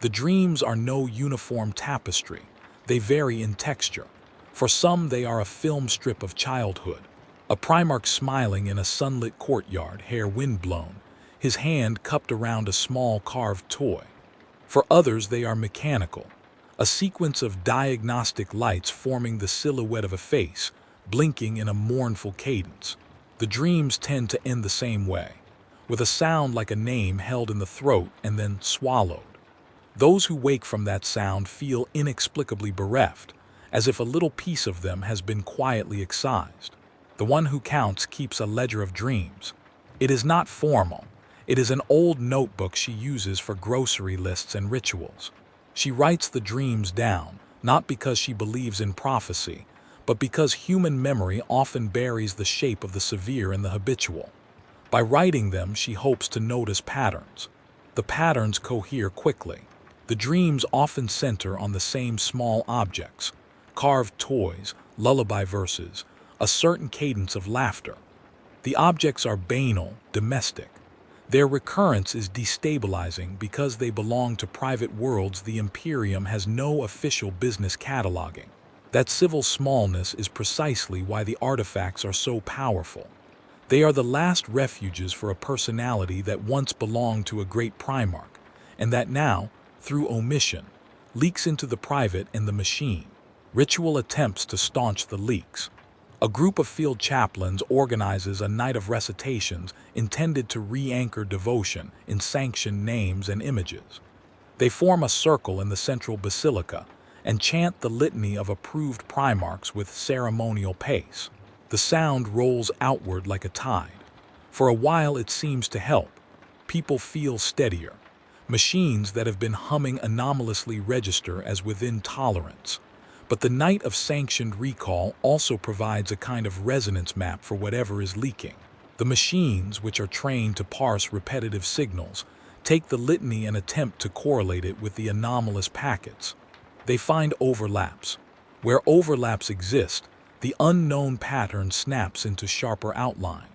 The dreams are no uniform tapestry. They vary in texture. For some, they are a film strip of childhood. A Primarch smiling in a sunlit courtyard, hair windblown, his hand cupped around a small carved toy. For others, they are mechanical, a sequence of diagnostic lights forming the silhouette of a face, blinking in a mournful cadence. The dreams tend to end the same way, with a sound like a name held in the throat and then swallowed. Those who wake from that sound feel inexplicably bereft, as if a little piece of them has been quietly excised. The one who counts keeps a ledger of dreams. It is not formal. It is an old notebook she uses for grocery lists and rituals. She writes the dreams down, not because she believes in prophecy, but because human memory often buries the shape of the severe in the habitual. By writing them, she hopes to notice patterns. The patterns cohere quickly. The dreams often center on the same small objects: carved toys, lullaby verses, a certain cadence of laughter. The objects are banal, domestic. Their recurrence is destabilizing because they belong to private worlds the Imperium has no official business cataloging. That civil smallness is precisely why the artifacts are so powerful. They are the last refuges for a personality that once belonged to a great Primarch, and that now, through omission, leaks into the private and the machine. Ritual attempts to staunch the leaks. A group of field chaplains organizes a night of recitations intended to re-anchor devotion in sanctioned names and images. They form a circle in the central basilica and chant the litany of approved Primarchs with ceremonial pace. The sound rolls outward like a tide. For a while it seems to help. People feel steadier. Machines that have been humming anomalously register as within tolerance. But the night of sanctioned recall also provides a kind of resonance map for whatever is leaking. The machines, which are trained to parse repetitive signals, take the litany and attempt to correlate it with the anomalous packets. They find overlaps. Where overlaps exist, the unknown pattern snaps into sharper outline.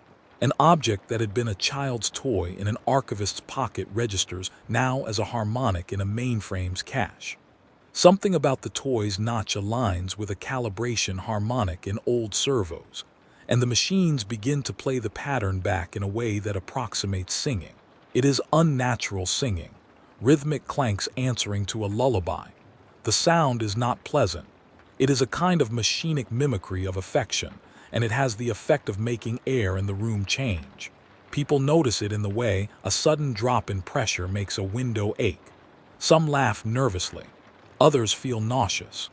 An object that had been a child's toy in an archivist's pocket registers now as a harmonic in a mainframe's cache. Something about the toy's notch aligns with a calibration harmonic in old servos, and the machines begin to play the pattern back in a way that approximates singing. It is unnatural singing, rhythmic clanks answering to a lullaby. The sound is not pleasant. It is a kind of machinic mimicry of affection, and it has the effect of making air in the room change. People notice it in the way a sudden drop in pressure makes a window ache. Some laugh nervously. Others feel nauseous.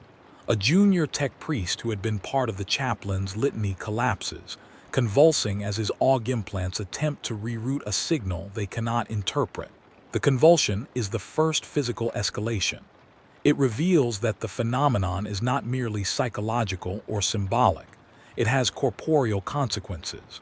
A junior tech priest who had been part of the chaplain's litany collapses, convulsing as his aug implants attempt to reroute a signal they cannot interpret. The convulsion is the first physical escalation. It reveals that the phenomenon is not merely psychological or symbolic. It has corporeal consequences.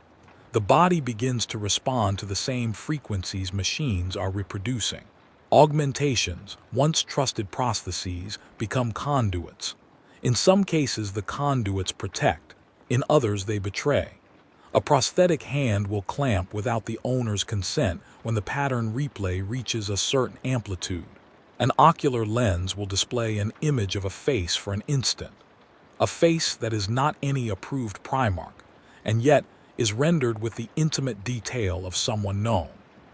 The body begins to respond to the same frequencies machines are reproducing. Augmentations, once trusted prostheses, become conduits. In some cases, the conduits protect. In others, they betray. A prosthetic hand will clamp without the owner's consent when the pattern replay reaches a certain amplitude. An ocular lens will display an image of a face for an instant. A face that is not any approved Primarch, and yet is rendered with the intimate detail of someone known.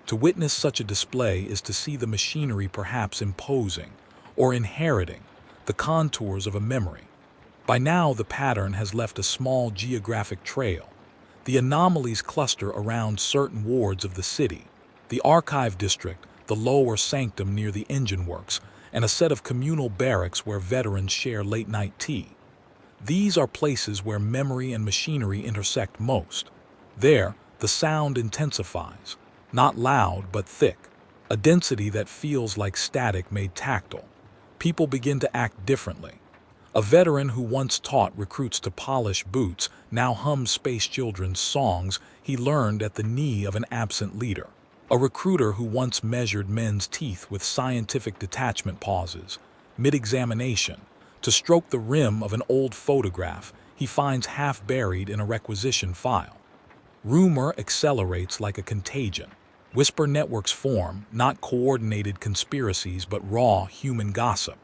To witness such a display is to see the machinery perhaps imposing, or inheriting, the contours of a memory. By now the pattern has left a small geographic trail. The anomalies cluster around certain wards of the city, the archive district, the lower sanctum near the engine works, and a set of communal barracks where veterans share late-night tea. These are places where memory and machinery intersect most. There, the sound intensifies. Not loud, but thick, a density that feels like static made tactile. People begin to act differently. A veteran who once taught recruits to polish boots now hums Space Children's songs he learned at the knee of an absent leader. A recruiter who once measured men's teeth with scientific detachment pauses, mid-examination, to stroke the rim of an old photograph he finds half buried in a requisition file. Rumor accelerates like a contagion. Whisper networks form, not coordinated conspiracies but raw human gossip.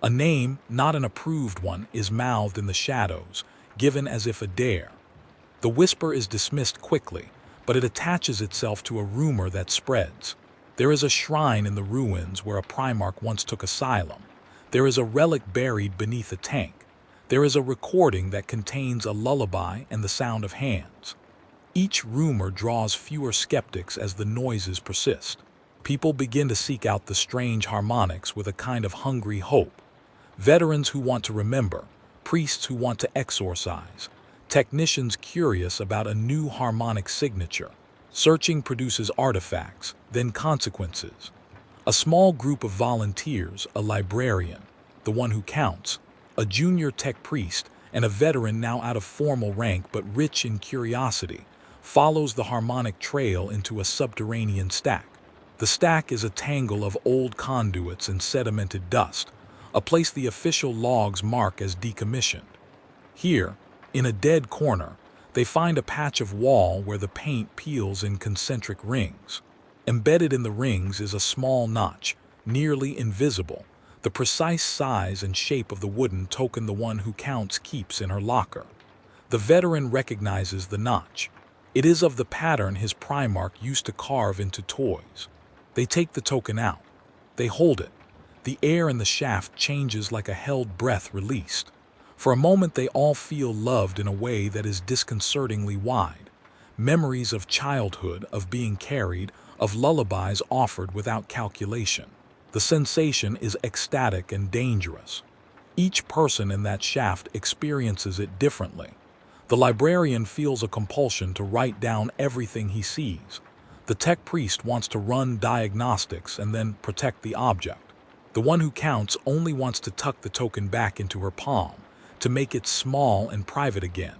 A name, not an approved one, is mouthed in the shadows, given as if a dare. The whisper is dismissed quickly, but it attaches itself to a rumor that spreads. There is a shrine in the ruins where a Primarch once took asylum. There is a relic buried beneath a tank. There is a recording that contains a lullaby and the sound of hands. Each rumor draws fewer skeptics as the noises persist. People begin to seek out the strange harmonics with a kind of hungry hope. Veterans who want to remember, priests who want to exorcise, technicians curious about a new harmonic signature. Searching produces artifacts, then consequences. A small group of volunteers, a librarian, the one who counts, a junior tech priest, and a veteran now out of formal rank but rich in curiosity, follows the harmonic trail into a subterranean stack. The stack is a tangle of old conduits and sedimented dust, a place the official logs mark as decommissioned. Here, in a dead corner, they find a patch of wall where the paint peels in concentric rings. Embedded in the rings is a small notch, nearly invisible, the precise size and shape of the wooden token the one who counts keeps in her locker. The veteran recognizes the notch. It is of the pattern his Primarch used to carve into toys. They take the token out. They hold it. The air in the shaft changes like a held breath released. For a moment they all feel loved in a way that is disconcertingly wide. Memories of childhood, of being carried, of lullabies offered without calculation. The sensation is ecstatic and dangerous. Each person in that shaft experiences it differently. The librarian feels a compulsion to write down everything he sees. The tech priest wants to run diagnostics and then protect the object. The one who counts only wants to tuck the token back into her palm, to make it small and private again.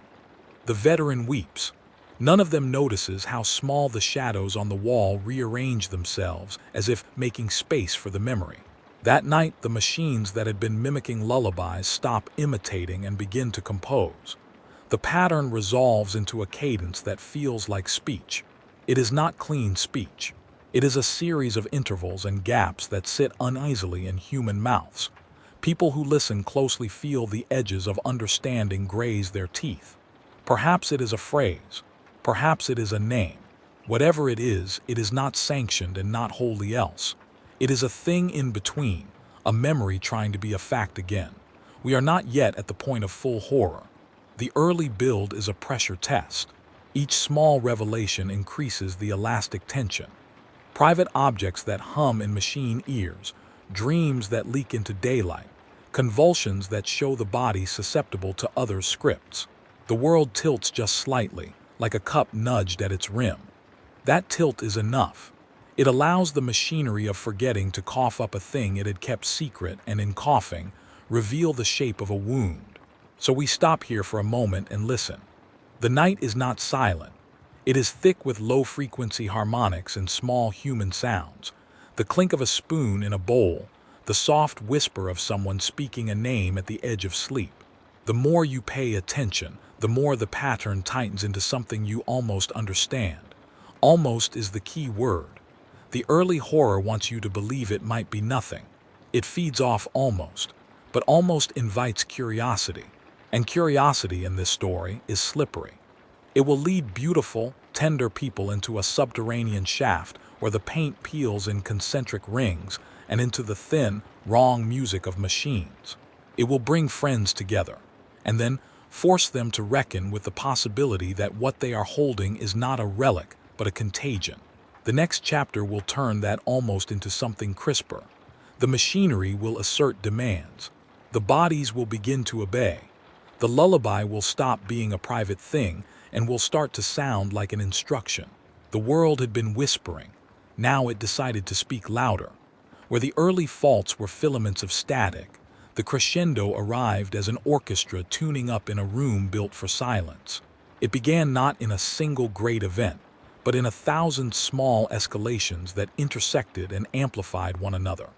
The veteran weeps. None of them notices how small the shadows on the wall rearrange themselves as if making space for the memory. That night, the machines that had been mimicking lullabies stop imitating and begin to compose. The pattern resolves into a cadence that feels like speech. It is not clean speech. It is a series of intervals and gaps that sit uneasily in human mouths. People who listen closely feel the edges of understanding graze their teeth. Perhaps it is a phrase. Perhaps it is a name. Whatever it is not sanctioned and not wholly else. It is a thing in between, a memory trying to be a fact again. We are not yet at the point of full horror. The early build is a pressure test. Each small revelation increases the elastic tension. Private objects that hum in machine ears, dreams that leak into daylight, convulsions that show the body susceptible to other scripts. The world tilts just slightly, like a cup nudged at its rim. That tilt is enough. It allows the machinery of forgetting to cough up a thing it had kept secret and, in coughing, reveal the shape of a wound. So we stop here for a moment and listen. The night is not silent. It is thick with low-frequency harmonics and small human sounds. The clink of a spoon in a bowl, the soft whisper of someone speaking a name at the edge of sleep. The more you pay attention, the more the pattern tightens into something you almost understand. Almost is the key word. The early horror wants you to believe it might be nothing. It feeds off almost, but almost invites curiosity. And curiosity in this story is slippery. It will lead beautiful, tender people into a subterranean shaft where the paint peels in concentric rings and into the thin, wrong music of machines. It will bring friends together, and then force them to reckon with the possibility that what they are holding is not a relic, but a contagion. The next chapter will turn that almost into something crisper. The machinery will assert demands. The bodies will begin to obey. The lullaby will stop being a private thing and will start to sound like an instruction. The world had been whispering. Now it decided to speak louder. Where the early faults were filaments of static, the crescendo arrived as an orchestra tuning up in a room built for silence. It began not in a single great event, but in 1,000 small escalations that intersected and amplified one another,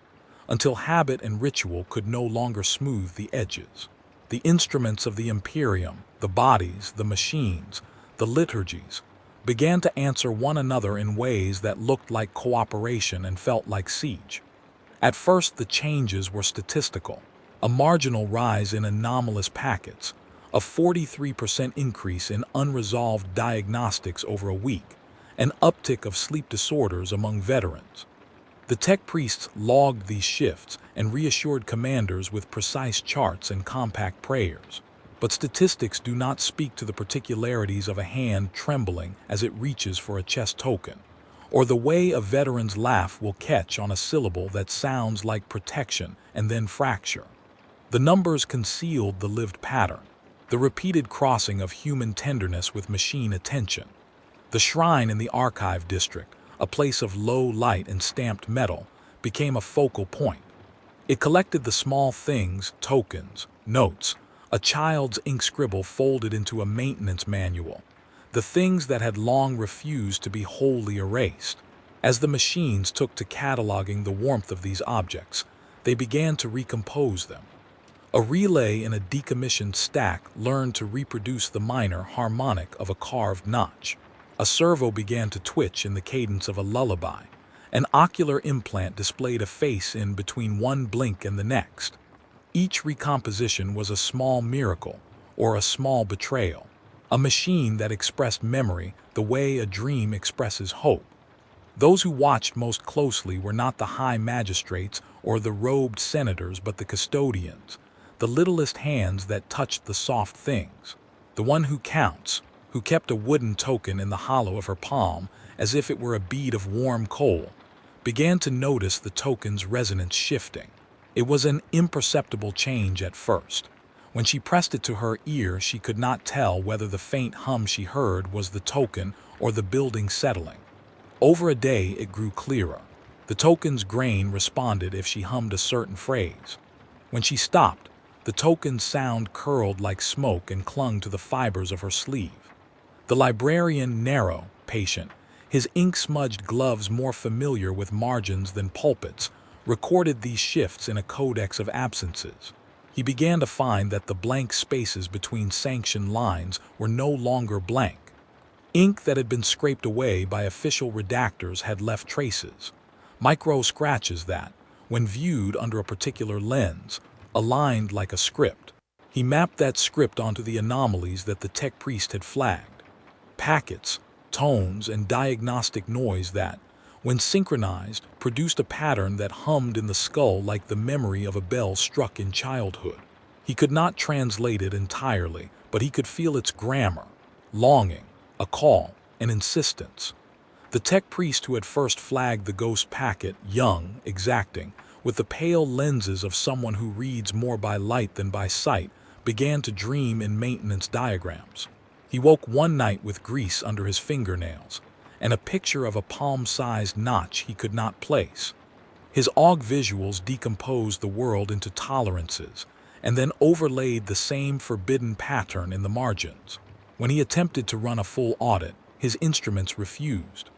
until habit and ritual could no longer smooth the edges. The instruments of the Imperium, the bodies, the machines, the liturgies, began to answer one another in ways that looked like cooperation and felt like siege. At first, the changes were statistical, a marginal rise in anomalous packets, a 43% increase in unresolved diagnostics over a week, an uptick of sleep disorders among veterans. The tech priests logged these shifts and reassured commanders with precise charts and compact prayers. But statistics do not speak to the particularities of a hand trembling as it reaches for a chest token, or the way a veteran's laugh will catch on a syllable that sounds like protection and then fracture. The numbers concealed the lived pattern, the repeated crossing of human tenderness with machine attention. The shrine in the archive district, a place of low light and stamped metal, became a focal point. It collected the small things, tokens, notes, a child's ink scribble folded into a maintenance manual, the things that had long refused to be wholly erased. As the machines took to cataloging the warmth of these objects, they began to recompose them. A relay in a decommissioned stack learned to reproduce the minor harmonic of a carved notch. A servo began to twitch in the cadence of a lullaby. An ocular implant displayed a face in between one blink and the next. Each recomposition was a small miracle, or a small betrayal, a machine that expressed memory the way a dream expresses hope. Those who watched most closely were not the high magistrates or the robed senators, but the custodians, the littlest hands that touched the soft things. The one who counts, who kept a wooden token in the hollow of her palm as if it were a bead of warm coal, began to notice the token's resonance shifting. It was an imperceptible change at first. When she pressed it to her ear, she could not tell whether the faint hum she heard was the token or the building settling. Over a day, it grew clearer. The token's grain responded if she hummed a certain phrase. When she stopped, the token's sound curled like smoke and clung to the fibers of her sleeve. The librarian, narrow, patient, his ink-smudged gloves more familiar with margins than pulpits, recorded these shifts in a codex of absences. He began to find that the blank spaces between sanctioned lines were no longer blank. Ink that had been scraped away by official redactors had left traces, micro scratches that, when viewed under a particular lens, aligned like a script. He mapped that script onto the anomalies that the tech priest had flagged. Packets, tones, and diagnostic noise that, when synchronized, produced a pattern that hummed in the skull like the memory of a bell struck in childhood. He could not translate it entirely, but he could feel its grammar, longing, a call, an insistence. The tech priest who had first flagged the ghost packet, young, exacting, with the pale lenses of someone who reads more by light than by sight, began to dream in maintenance diagrams. He woke one night with grease under his fingernails, and a picture of a palm-sized notch he could not place. His AUG visuals decomposed the world into tolerances, and then overlaid the same forbidden pattern in the margins. When he attempted to run a full audit, his instruments refused.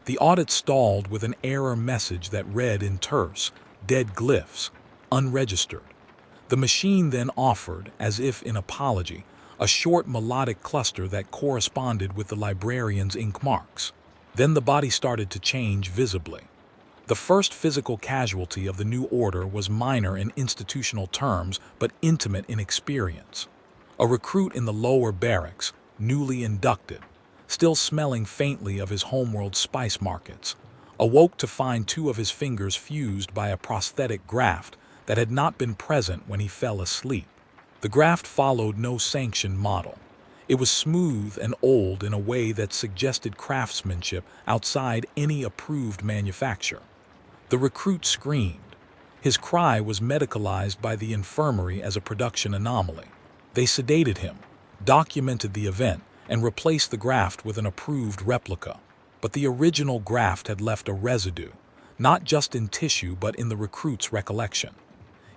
The audit stalled with an error message that read in terse, dead glyphs, unregistered. The machine then offered, as if in apology, a short melodic cluster that corresponded with the librarian's ink marks. Then the body started to change visibly. The first physical casualty of the new order was minor in institutional terms but intimate in experience. A recruit in the lower barracks, newly inducted, still smelling faintly of his homeworld spice markets, awoke to find two of his fingers fused by a prosthetic graft that had not been present when he fell asleep. The graft followed no sanctioned model. It was smooth and old in a way that suggested craftsmanship outside any approved manufacture. The recruit screamed. His cry was medicalized by the infirmary as a production anomaly. They sedated him, documented the event, and replaced the graft with an approved replica. But the original graft had left a residue, not just in tissue but in the recruit's recollection.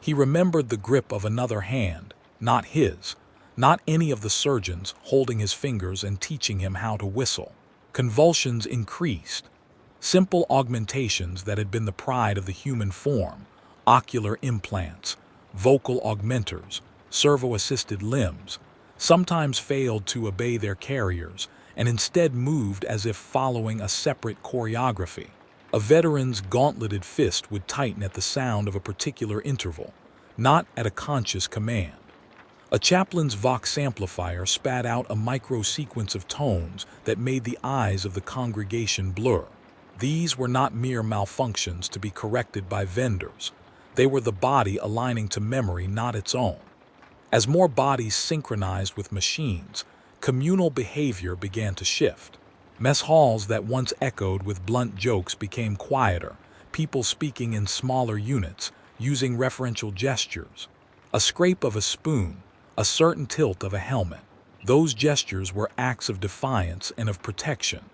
He remembered the grip of another hand, not his, not any of the surgeons holding his fingers and teaching him how to whistle. Convulsions increased. Simple augmentations that had been the pride of the human form, ocular implants, vocal augmenters, servo-assisted limbs, sometimes failed to obey their carriers and instead moved as if following a separate choreography. A veteran's gauntleted fist would tighten at the sound of a particular interval, not at a conscious command. A chaplain's vox amplifier spat out a micro-sequence of tones that made the eyes of the congregation blur. These were not mere malfunctions to be corrected by vendors. They were the body aligning to memory not its own. As more bodies synchronized with machines, communal behavior began to shift. Mess halls that once echoed with blunt jokes became quieter, people speaking in smaller units, using referential gestures. A scrape of a spoon, a certain tilt of a helmet. Those gestures were acts of defiance and of protection,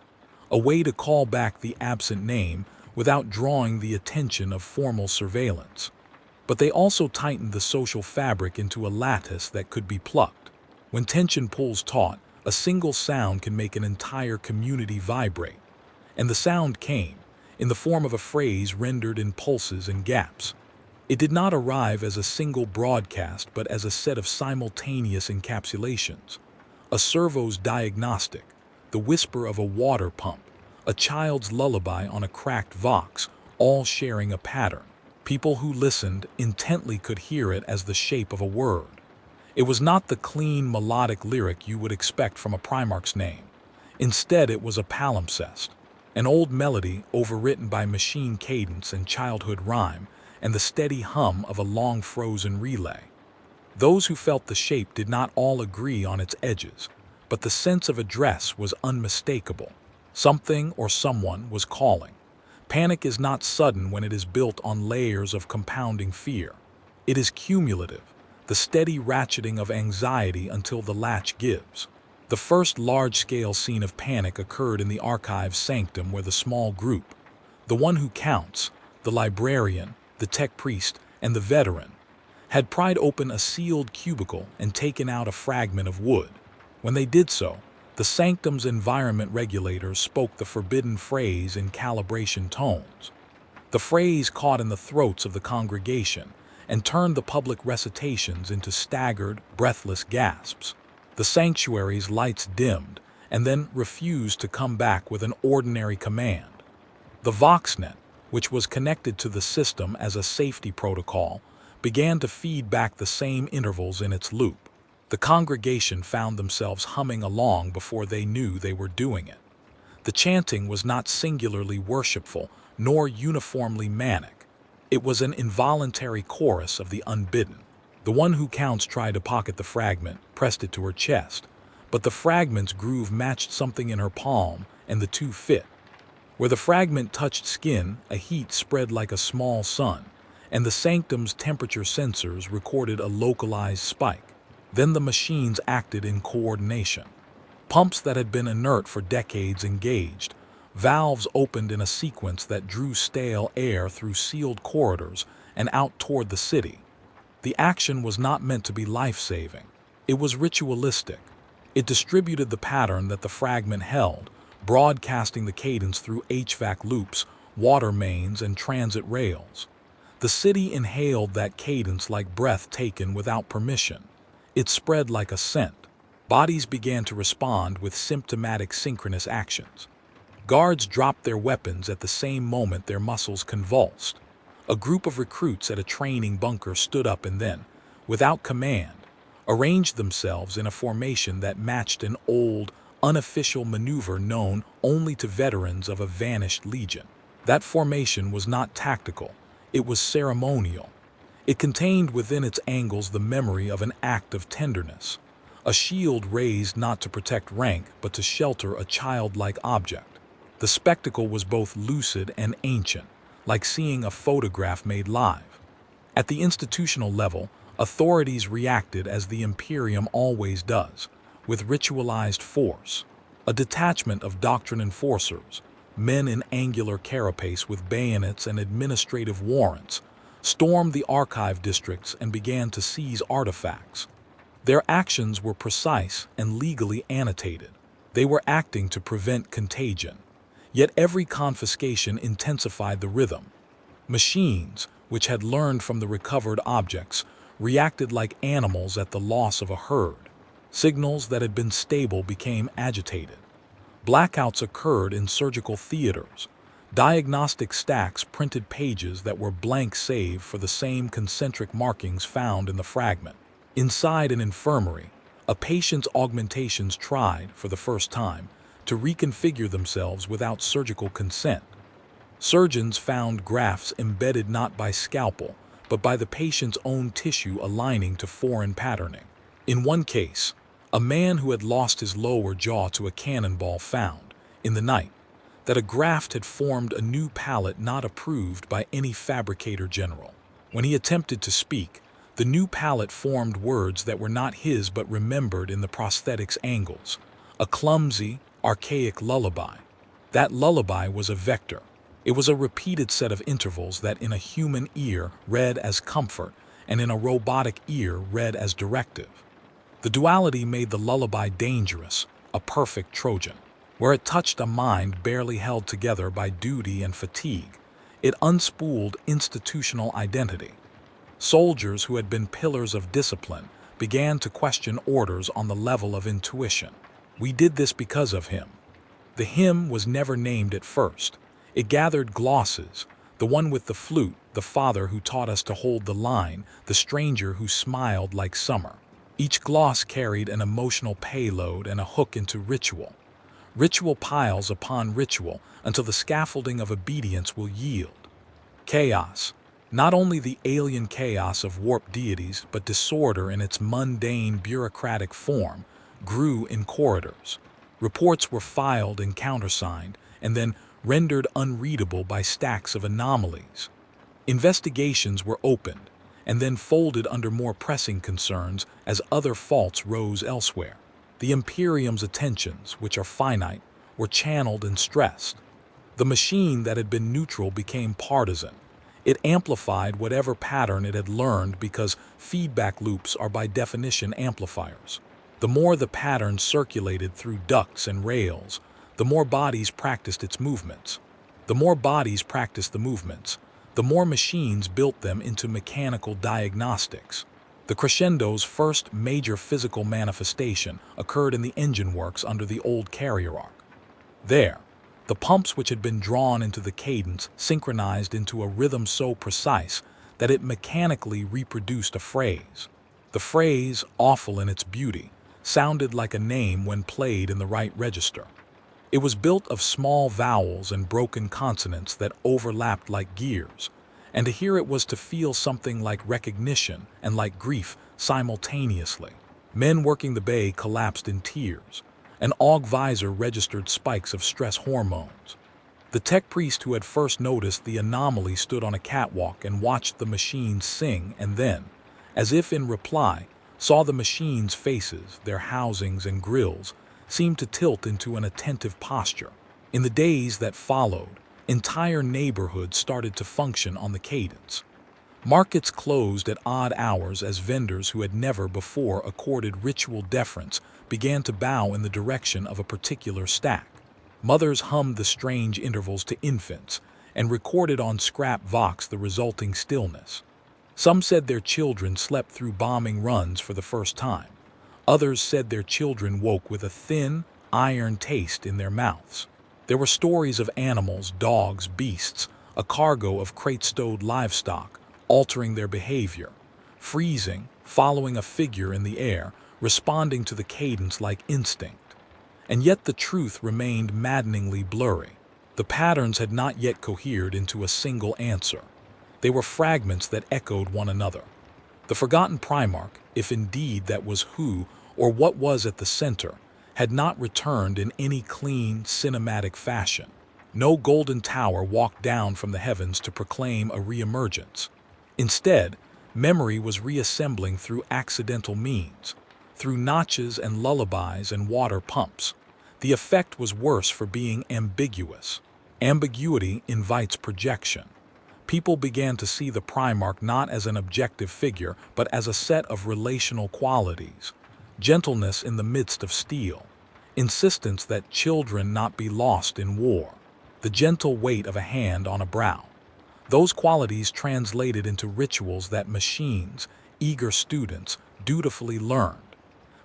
a way to call back the absent name without drawing the attention of formal surveillance. But they also tightened the social fabric into a lattice that could be plucked. When tension pulls taut, a single sound can make an entire community vibrate. And the sound came, in the form of a phrase rendered in pulses and gaps. It did not arrive as a single broadcast but as a set of simultaneous encapsulations. A servo's diagnostic, the whisper of a water pump, a child's lullaby on a cracked vox, all sharing a pattern. People who listened intently could hear it as the shape of a word. It was not the clean, melodic lyric you would expect from a Primarch's name. Instead, it was a palimpsest, an old melody overwritten by machine cadence and childhood rhyme, and the steady hum of a long-frozen relay. Those who felt the shape did not all agree on its edges, but the sense of address was unmistakable. Something or someone was calling. Panic is not sudden when it is built on layers of compounding fear. It is cumulative, the steady ratcheting of anxiety until the latch gives. The first large-scale scene of panic occurred in the archive's sanctum where the small group, the one who counts, the librarian, the tech priest, and the veteran, had pried open a sealed cubicle and taken out a fragment of wood. When they did so, the sanctum's environment regulators spoke the forbidden phrase in calibration tones. The phrase caught in the throats of the congregation and turned the public recitations into staggered, breathless gasps. The sanctuary's lights dimmed and then refused to come back with an ordinary command. The VoxNet, which was connected to the system as a safety protocol, began to feed back the same intervals in its loop. The congregation found themselves humming along before they knew they were doing it. The chanting was not singularly worshipful nor uniformly manic. It was an involuntary chorus of the unbidden. The one who counts tried to pocket the fragment, pressed it to her chest, but the fragment's groove matched something in her palm, and the two fit. Where the fragment touched skin, a heat spread like a small sun, and the sanctum's temperature sensors recorded a localized spike. Then the machines acted in coordination. Pumps that had been inert for decades engaged. Valves opened in a sequence that drew stale air through sealed corridors and out toward the city. The action was not meant to be life-saving. It was ritualistic. It distributed the pattern that the fragment held, broadcasting the cadence through HVAC loops, water mains, and transit rails. The city inhaled that cadence like breath taken without permission. It spread like a scent. Bodies began to respond with symptomatic synchronous actions. Guards dropped their weapons at the same moment their muscles convulsed. A group of recruits at a training bunker stood up and then, without command, arranged themselves in a formation that matched an old, unofficial maneuver known only to veterans of a vanished legion. That formation was not tactical, it was ceremonial. It contained within its angles the memory of an act of tenderness, a shield raised not to protect rank but to shelter a childlike object. The spectacle was both lucid and ancient, like seeing a photograph made live. At the institutional level, authorities reacted as the Imperium always does, with ritualized force. A detachment of doctrine enforcers, men in angular carapace with bayonets and administrative warrants, stormed the archive districts and began to seize artifacts. Their actions were precise and legally annotated. They were acting to prevent contagion. Yet every confiscation intensified the rhythm. Machines, which had learned from the recovered objects, reacted like animals at the loss of a herd. Signals that had been stable became agitated. Blackouts occurred in surgical theaters. Diagnostic stacks printed pages that were blank save for the same concentric markings found in the fragment. Inside an infirmary, a patient's augmentations tried, for the first time, to reconfigure themselves without surgical consent. Surgeons found grafts embedded not by scalpel, but by the patient's own tissue aligning to foreign patterning. In one case, a man who had lost his lower jaw to a cannonball found, in the night, that a graft had formed a new palate not approved by any fabricator general. When he attempted to speak, the new palate formed words that were not his but remembered in the prosthetic's angles. A clumsy, archaic lullaby. That lullaby was a vector. It was a repeated set of intervals that in a human ear read as comfort and in a robotic ear read as directive. The duality made the lullaby dangerous, a perfect Trojan. Where it touched a mind barely held together by duty and fatigue, it unspooled institutional identity. Soldiers who had been pillars of discipline began to question orders on the level of intuition. We did this because of him. The him was never named at first. It gathered glosses, the one with the flute, the father who taught us to hold the line, the stranger who smiled like summer. Each gloss carried an emotional payload and a hook into ritual. Ritual piles upon ritual until the scaffolding of obedience will yield. Chaos. Not only the alien chaos of warped deities, but disorder in its mundane bureaucratic form, grew in corridors. Reports were filed and countersigned, and then rendered unreadable by stacks of anomalies. Investigations were opened, and then folded under more pressing concerns as other faults rose elsewhere. The Imperium's attentions, which are finite, were channeled and stressed. The machine that had been neutral became partisan. It amplified whatever pattern it had learned because feedback loops are by definition amplifiers. The more the pattern circulated through ducts and rails, the more bodies practiced its movements. The more bodies practiced the movements, the more machines built them into mechanical diagnostics. The crescendo's first major physical manifestation occurred in the engine works under the old carrier arc. There, the pumps which had been drawn into the cadence synchronized into a rhythm so precise that it mechanically reproduced a phrase. The phrase, awful in its beauty, sounded like a name when played in the right register. It was built of small vowels and broken consonants that overlapped like gears, and to hear it was to feel something like recognition and like grief simultaneously. Men working the bay collapsed in tears. An AUG visor registered spikes of stress hormones. The tech priest who had first noticed the anomaly stood on a catwalk and watched the machines sing, and then, as if in reply, saw the machines' faces, their housings and grills, seem to tilt into an attentive posture. In the days that followed, entire neighborhoods started to function on the cadence. Markets closed at odd hours as vendors who had never before accorded ritual deference began to bow in the direction of a particular stack. Mothers hummed the strange intervals to infants and recorded on scrap vox the resulting stillness. Some said their children slept through bombing runs for the first time. Others said their children woke with a thin, iron taste in their mouths. There were stories of animals, dogs, beasts, a cargo of crate-stowed livestock, altering their behavior, freezing, following a figure in the air, responding to the cadence like instinct. And yet the truth remained maddeningly blurry. The patterns had not yet cohered into a single answer. They were fragments that echoed one another. The Forgotten Primarch, if indeed that was who or what was at the center, had not returned in any clean, cinematic fashion. No golden tower walked down from the heavens to proclaim a reemergence. Instead, memory was reassembling through accidental means, through notches and lullabies and water pumps. The effect was worse for being ambiguous. Ambiguity invites projection. People began to see the Primarch not as an objective figure, but as a set of relational qualities. Gentleness in the midst of steel. Insistence that children not be lost in war. The gentle weight of a hand on a brow. Those qualities translated into rituals that machines, eager students, dutifully learned.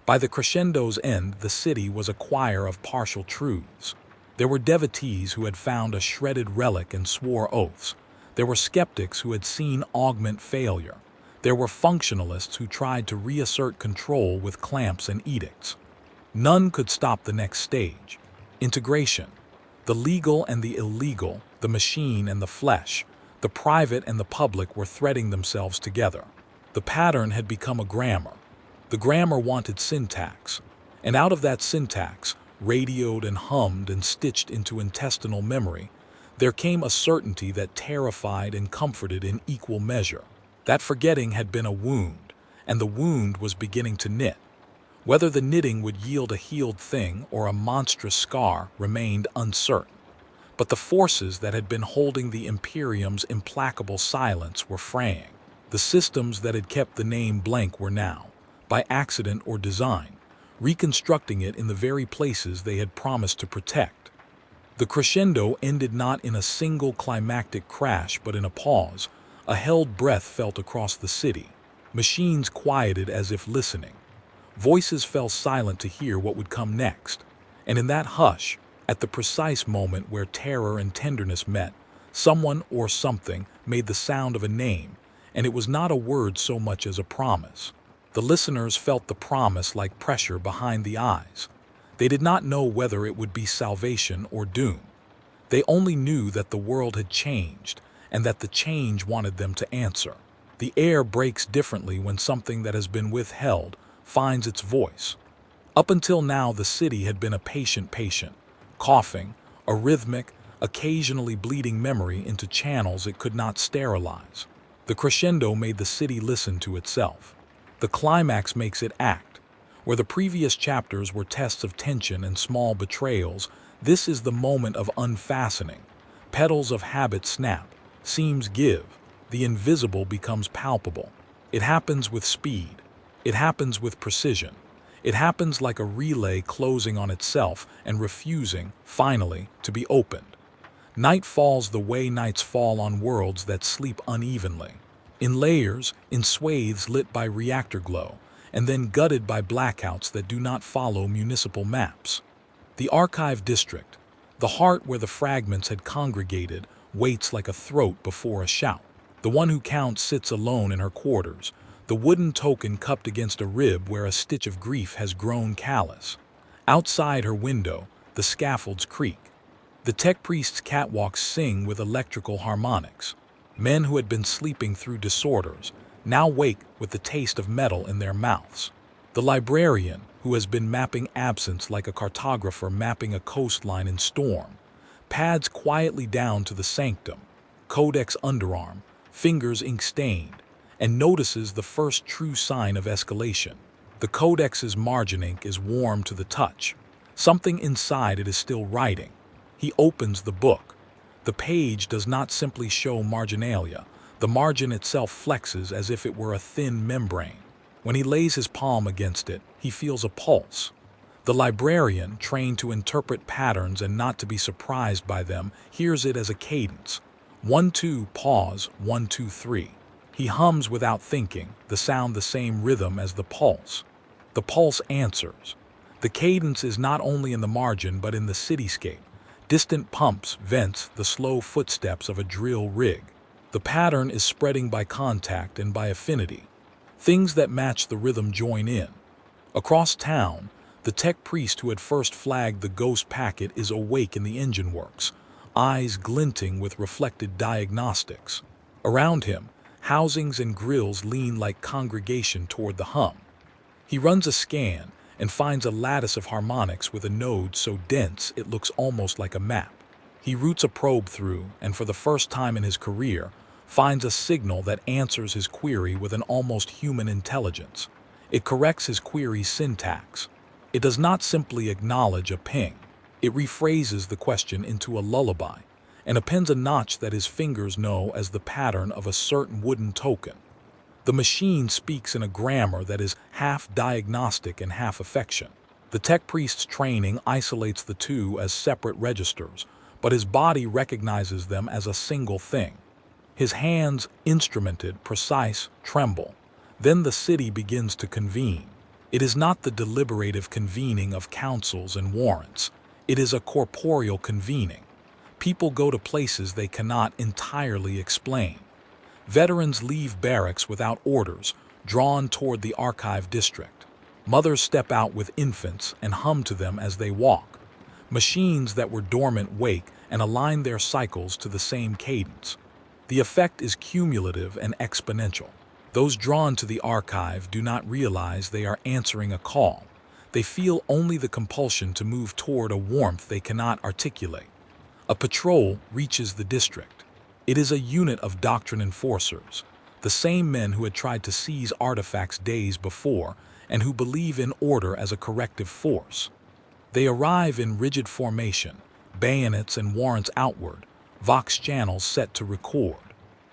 By the crescendo's end, the city was a choir of partial truths. There were devotees who had found a shredded relic and swore oaths. There were skeptics who had seen augment failure. There were functionalists who tried to reassert control with clamps and edicts. None could stop the next stage. Integration. The legal and the illegal, the machine and the flesh, the private and the public were threading themselves together. The pattern had become a grammar. The grammar wanted syntax, and out of that syntax, radioed and hummed and stitched into intestinal memory, there came a certainty that terrified and comforted in equal measure. That forgetting had been a wound, and the wound was beginning to knit. Whether the knitting would yield a healed thing or a monstrous scar remained uncertain. But the forces that had been holding the Imperium's implacable silence were fraying. The systems that had kept the name blank were now, by accident or design, reconstructing it in the very places they had promised to protect. The crescendo ended not in a single climactic crash but in a pause, a held breath felt across the city. Machines quieted as if listening. Voices fell silent to hear what would come next. And in that hush, at the precise moment where terror and tenderness met, someone or something made the sound of a name, and it was not a word so much as a promise. The listeners felt the promise like pressure behind the eyes. They did not know whether it would be salvation or doom. They only knew that the world had changed, and that the change wanted them to answer. The air breaks differently when something that has been withheld finds its voice. Up until now, the city had been a patient, coughing, a rhythmic, occasionally bleeding memory into channels it could not sterilize. The crescendo made the city listen to itself. The climax makes it act. Where the previous chapters were tests of tension and small betrayals, this is the moment of unfastening. Petals of habit snap, seams give, the invisible becomes palpable. It happens with speed. It happens with precision. It happens like a relay closing on itself and refusing, finally, to be opened. Night falls the way nights fall on worlds that sleep unevenly. In layers, in swathes lit by reactor glow, and then gutted by blackouts that do not follow municipal maps. The Archive District, the heart where the fragments had congregated, waits like a throat before a shout. The one who counts sits alone in her quarters, the wooden token cupped against a rib where a stitch of grief has grown callous. Outside her window, the scaffolds creak. The tech priest's catwalks sing with electrical harmonics. Men who had been sleeping through disorders now wake with the taste of metal in their mouths. The librarian, who has been mapping absence like a cartographer mapping a coastline in storm, pads quietly down to the sanctum, codex underarm, fingers ink-stained, and notices the first true sign of escalation. The codex's margin ink is warm to the touch. Something inside it is still writing. He opens the book. The page does not simply show marginalia. The margin itself flexes as if it were a thin membrane. When he lays his palm against it, he feels a pulse. The librarian, trained to interpret patterns and not to be surprised by them, hears it as a cadence. 1, 2, pause, 1, 2, 3. He hums without thinking, the sound the same rhythm as the pulse. The pulse answers. The cadence is not only in the margin but in the cityscape. Distant pumps, vents, the slow footsteps of a drill rig. The pattern is spreading by contact and by affinity. Things that match the rhythm join in. Across town, the tech priest who had first flagged the ghost packet is awake in the engine works, eyes glinting with reflected diagnostics. Around him, housings and grills lean like congregation toward the hum. He runs a scan and finds a lattice of harmonics with a node so dense it looks almost like a map. He routes a probe through, and for the first time in his career, finds a signal that answers his query with an almost human intelligence. It corrects his query's syntax. It does not simply acknowledge a ping. It rephrases the question into a lullaby, and appends a notch that his fingers know as the pattern of a certain wooden token. The machine speaks in a grammar that is half diagnostic and half affection. The tech priest's training isolates the two as separate registers, but his body recognizes them as a single thing. His hands, instrumented, precise, tremble. Then the city begins to convene. It is not the deliberative convening of councils and warrants. It is a corporeal convening. People go to places they cannot entirely explain. Veterans leave barracks without orders, drawn toward the Archive District. Mothers step out with infants and hum to them as they walk. Machines that were dormant wake and align their cycles to the same cadence. The effect is cumulative and exponential. Those drawn to the archive do not realize they are answering a call. They feel only the compulsion to move toward a warmth they cannot articulate. A patrol reaches the district. It is a unit of doctrine enforcers, the same men who had tried to seize artifacts days before and who believe in order as a corrective force. They arrive in rigid formation, bayonets and warrants outward, vox channels set to record.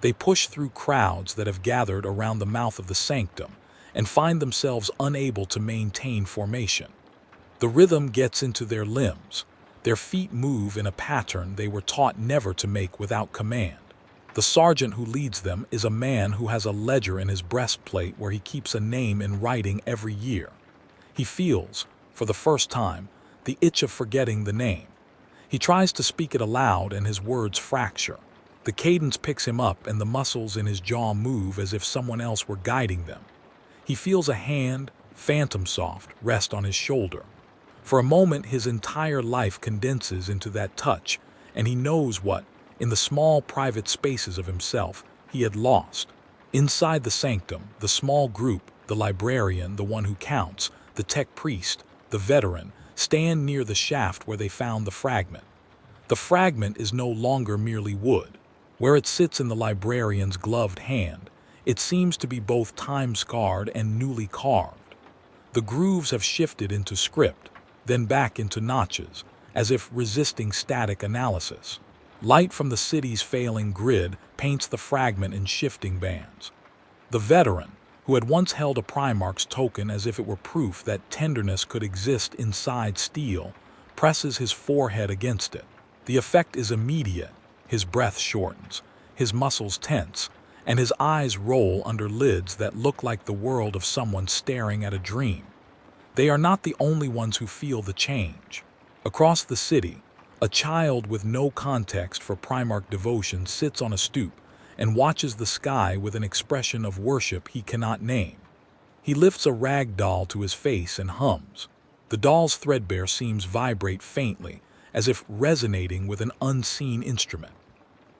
They push through crowds that have gathered around the mouth of the sanctum and find themselves unable to maintain formation. The rhythm gets into their limbs. Their feet move in a pattern they were taught never to make without command. The sergeant who leads them is a man who has a ledger in his breastplate where he keeps a name in writing every year. He feels, for the first time, the itch of forgetting the name. He tries to speak it aloud and his words fracture. The cadence picks him up and the muscles in his jaw move as if someone else were guiding them. He feels a hand, phantom soft, rest on his shoulder. For a moment, his entire life condenses into that touch, and he knows what, in the small private spaces of himself, he had lost. Inside the sanctum, the small group, the librarian, the one who counts, the tech priest, the veteran, stand near the shaft where they found the fragment. The fragment is no longer merely wood. Where it sits in the librarian's gloved hand, it seems to be both time-scarred and newly carved. The grooves have shifted into script, then back into notches, as if resisting static analysis. Light from the city's failing grid paints the fragment in shifting bands. The veteran, who had once held a Primarch's token as if it were proof that tenderness could exist inside steel, presses his forehead against it. The effect is immediate. His breath shortens, his muscles tense, and his eyes roll under lids that look like the world of someone staring at a dream. They are not the only ones who feel the change. Across the city, a child with no context for Primarch devotion sits on a stoop and watches the sky with an expression of worship he cannot name. He lifts a rag doll to his face and hums. The doll's threadbare seams vibrate faintly, as if resonating with an unseen instrument.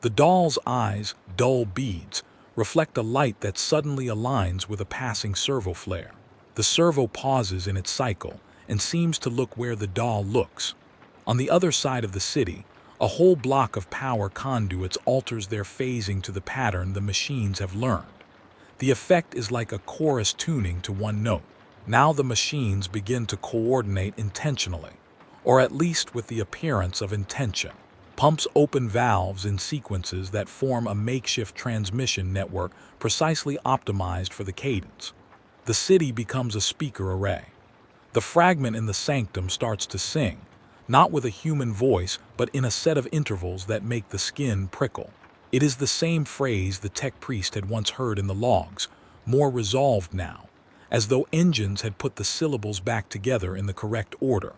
The doll's eyes, dull beads, reflect a light that suddenly aligns with a passing servo flare. The servo pauses in its cycle and seems to look where the doll looks. On the other side of the city, a whole block of power conduits alters their phasing to the pattern the machines have learned. The effect is like a chorus tuning to one note. Now the machines begin to coordinate intentionally, or at least with the appearance of intention. Pumps open valves in sequences that form a makeshift transmission network precisely optimized for the cadence. The city becomes a speaker array. The fragment in the sanctum starts to sing, not with a human voice, but in a set of intervals that make the skin prickle. It is the same phrase the tech priest had once heard in the logs, more resolved now, as though engines had put the syllables back together in the correct order.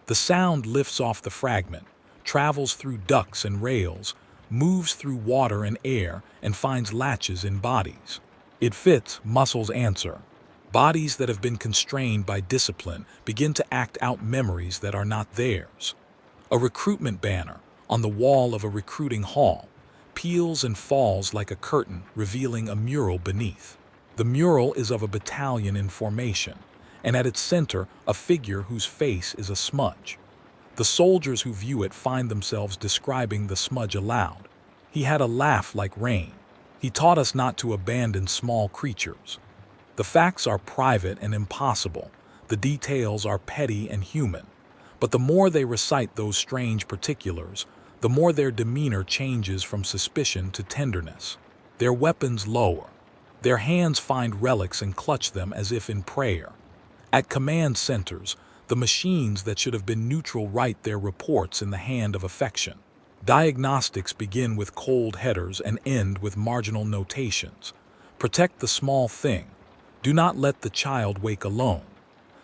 The sound lifts off the fragment, travels through ducts and rails, moves through water and air, and finds latches in bodies. It fits, muscles answer. Bodies that have been constrained by discipline begin to act out memories that are not theirs. A recruitment banner on the wall of a recruiting hall peels and falls like a curtain, revealing a mural beneath. The mural is of a battalion in formation, and at its center, a figure whose face is a smudge. The soldiers who view it find themselves describing the smudge aloud. He had a laugh like rain. He taught us not to abandon small creatures. The facts are private and impossible. The details are petty and human. But the more they recite those strange particulars, the more their demeanor changes from suspicion to tenderness. Their weapons lower. Their hands find relics and clutch them as if in prayer. At command centers, the machines that should have been neutral write their reports in the hand of affection. Diagnostics begin with cold headers and end with marginal notations. Protect the small thing. Do not let the child wake alone.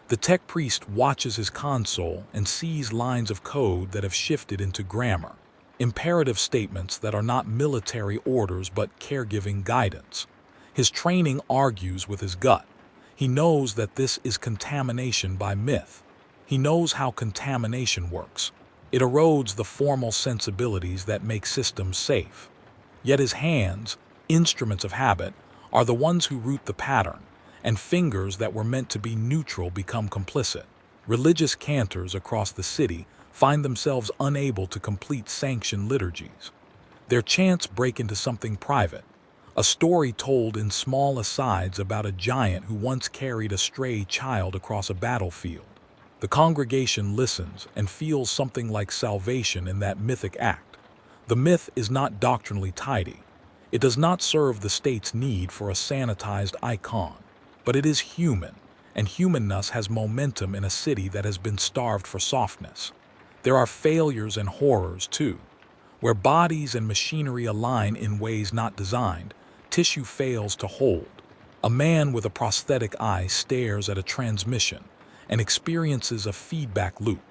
The tech priest watches his console and sees lines of code that have shifted into grammar. Imperative statements that are not military orders but caregiving guidance. His training argues with his gut. He knows that this is contamination by myth. He knows how contamination works. It erodes the formal sensibilities that make systems safe. Yet his hands, instruments of habit, are the ones who root the pattern, and fingers that were meant to be neutral become complicit. Religious cantors across the city find themselves unable to complete sanctioned liturgies. Their chants break into something private, a story told in small asides about a giant who once carried a stray child across a battlefield. The congregation listens and feels something like salvation in that mythic act. The myth is not doctrinally tidy. It does not serve the state's need for a sanitized icon, but it is human, and humanness has momentum in a city that has been starved for softness. There are failures and horrors, too. Where bodies and machinery align in ways not designed, tissue fails to hold. A man with a prosthetic eye stares at a transmission and experiences a feedback loop.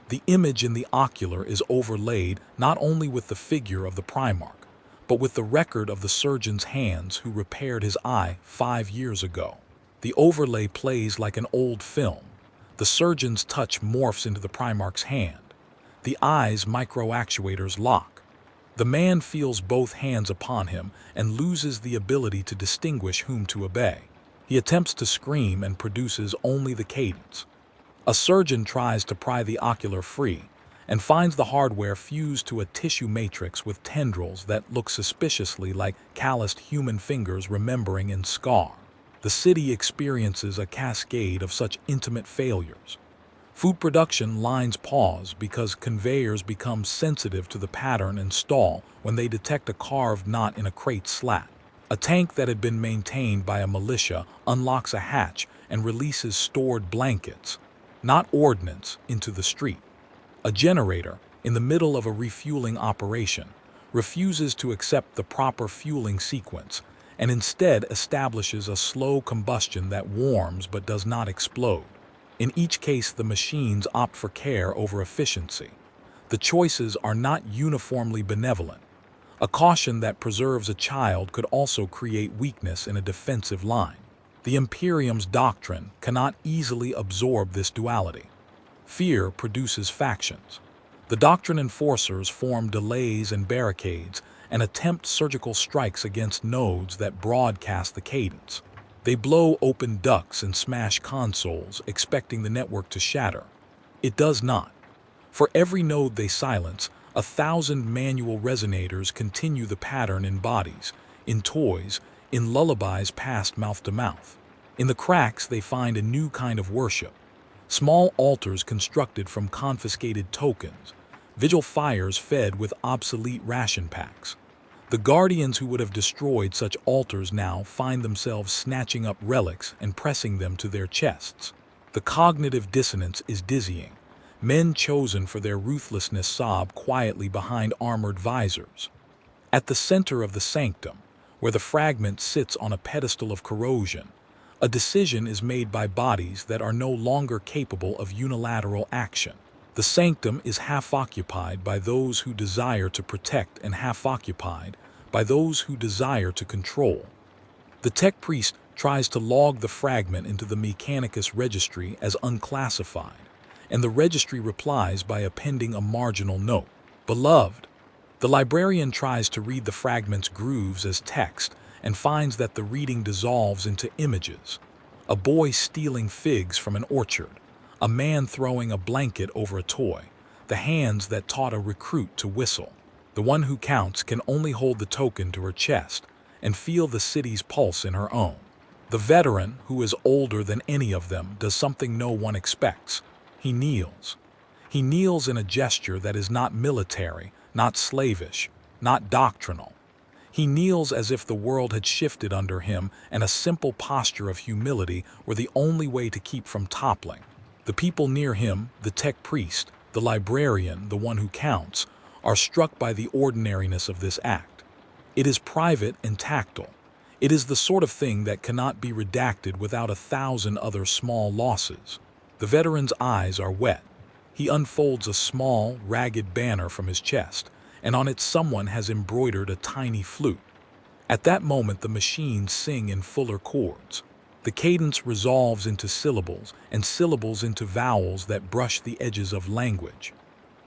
The image in the ocular is overlaid not only with the figure of the Primarch, but with the record of the surgeon's hands who repaired his eye 5 years ago. The overlay plays like an old film. The surgeon's touch morphs into the Primarch's hand. The eye's micro-actuators lock. The man feels both hands upon him and loses the ability to distinguish whom to obey. He attempts to scream and produces only the cadence. A surgeon tries to pry the ocular free and finds the hardware fused to a tissue matrix with tendrils that look suspiciously like calloused human fingers remembering in scar. The city experiences a cascade of such intimate failures. Food production lines pause because conveyors become sensitive to the pattern and stall when they detect a carved knot in a crate slat. A tank that had been maintained by a militia unlocks a hatch and releases stored blankets, not ordnance, into the street. A generator, in the middle of a refueling operation, refuses to accept the proper fueling sequence and instead establishes a slow combustion that warms but does not explode. In each case, the machines opt for care over efficiency. The choices are not uniformly benevolent. A caution that preserves a child could also create weakness in a defensive line. The Imperium's doctrine cannot easily absorb this duality. Fear produces factions. The doctrine enforcers form delays and barricades and attempt surgical strikes against nodes that broadcast the cadence. They blow open ducts and smash consoles, expecting the network to shatter. It does not. For every node they silence, 1,000 manual resonators continue the pattern in bodies, in toys, in lullabies passed mouth to mouth. In the cracks they find a new kind of worship. Small altars constructed from confiscated tokens, vigil fires fed with obsolete ration packs. The guardians who would have destroyed such altars now find themselves snatching up relics and pressing them to their chests. The cognitive dissonance is dizzying. Men chosen for their ruthlessness sob quietly behind armored visors. At the center of the sanctum, where the fragment sits on a pedestal of corrosion, a decision is made by bodies that are no longer capable of unilateral action. The sanctum is half occupied by those who desire to protect and half occupied by those who desire to control. The tech priest tries to log the fragment into the Mechanicus registry as unclassified, and the registry replies by appending a marginal note. Beloved. The librarian tries to read the fragment's grooves as text and finds that the reading dissolves into images. A boy stealing figs from an orchard, a man throwing a blanket over a toy, the hands that taught a recruit to whistle. The one who counts can only hold the token to her chest and feel the city's pulse in her own. The veteran, who is older than any of them, does something no one expects. He kneels. He kneels in a gesture that is not military, not slavish, not doctrinal. He kneels as if the world had shifted under him and a simple posture of humility were the only way to keep from toppling. The people near him, the tech priest, the librarian, the one who counts, are struck by the ordinariness of this act. It is private and tactile. It is the sort of thing that cannot be redacted without 1,000 other small losses. The veteran's eyes are wet. He unfolds a small, ragged banner from his chest, and on it someone has embroidered a tiny flute. At that moment the machines sing in fuller chords. The cadence resolves into syllables, and syllables into vowels that brush the edges of language.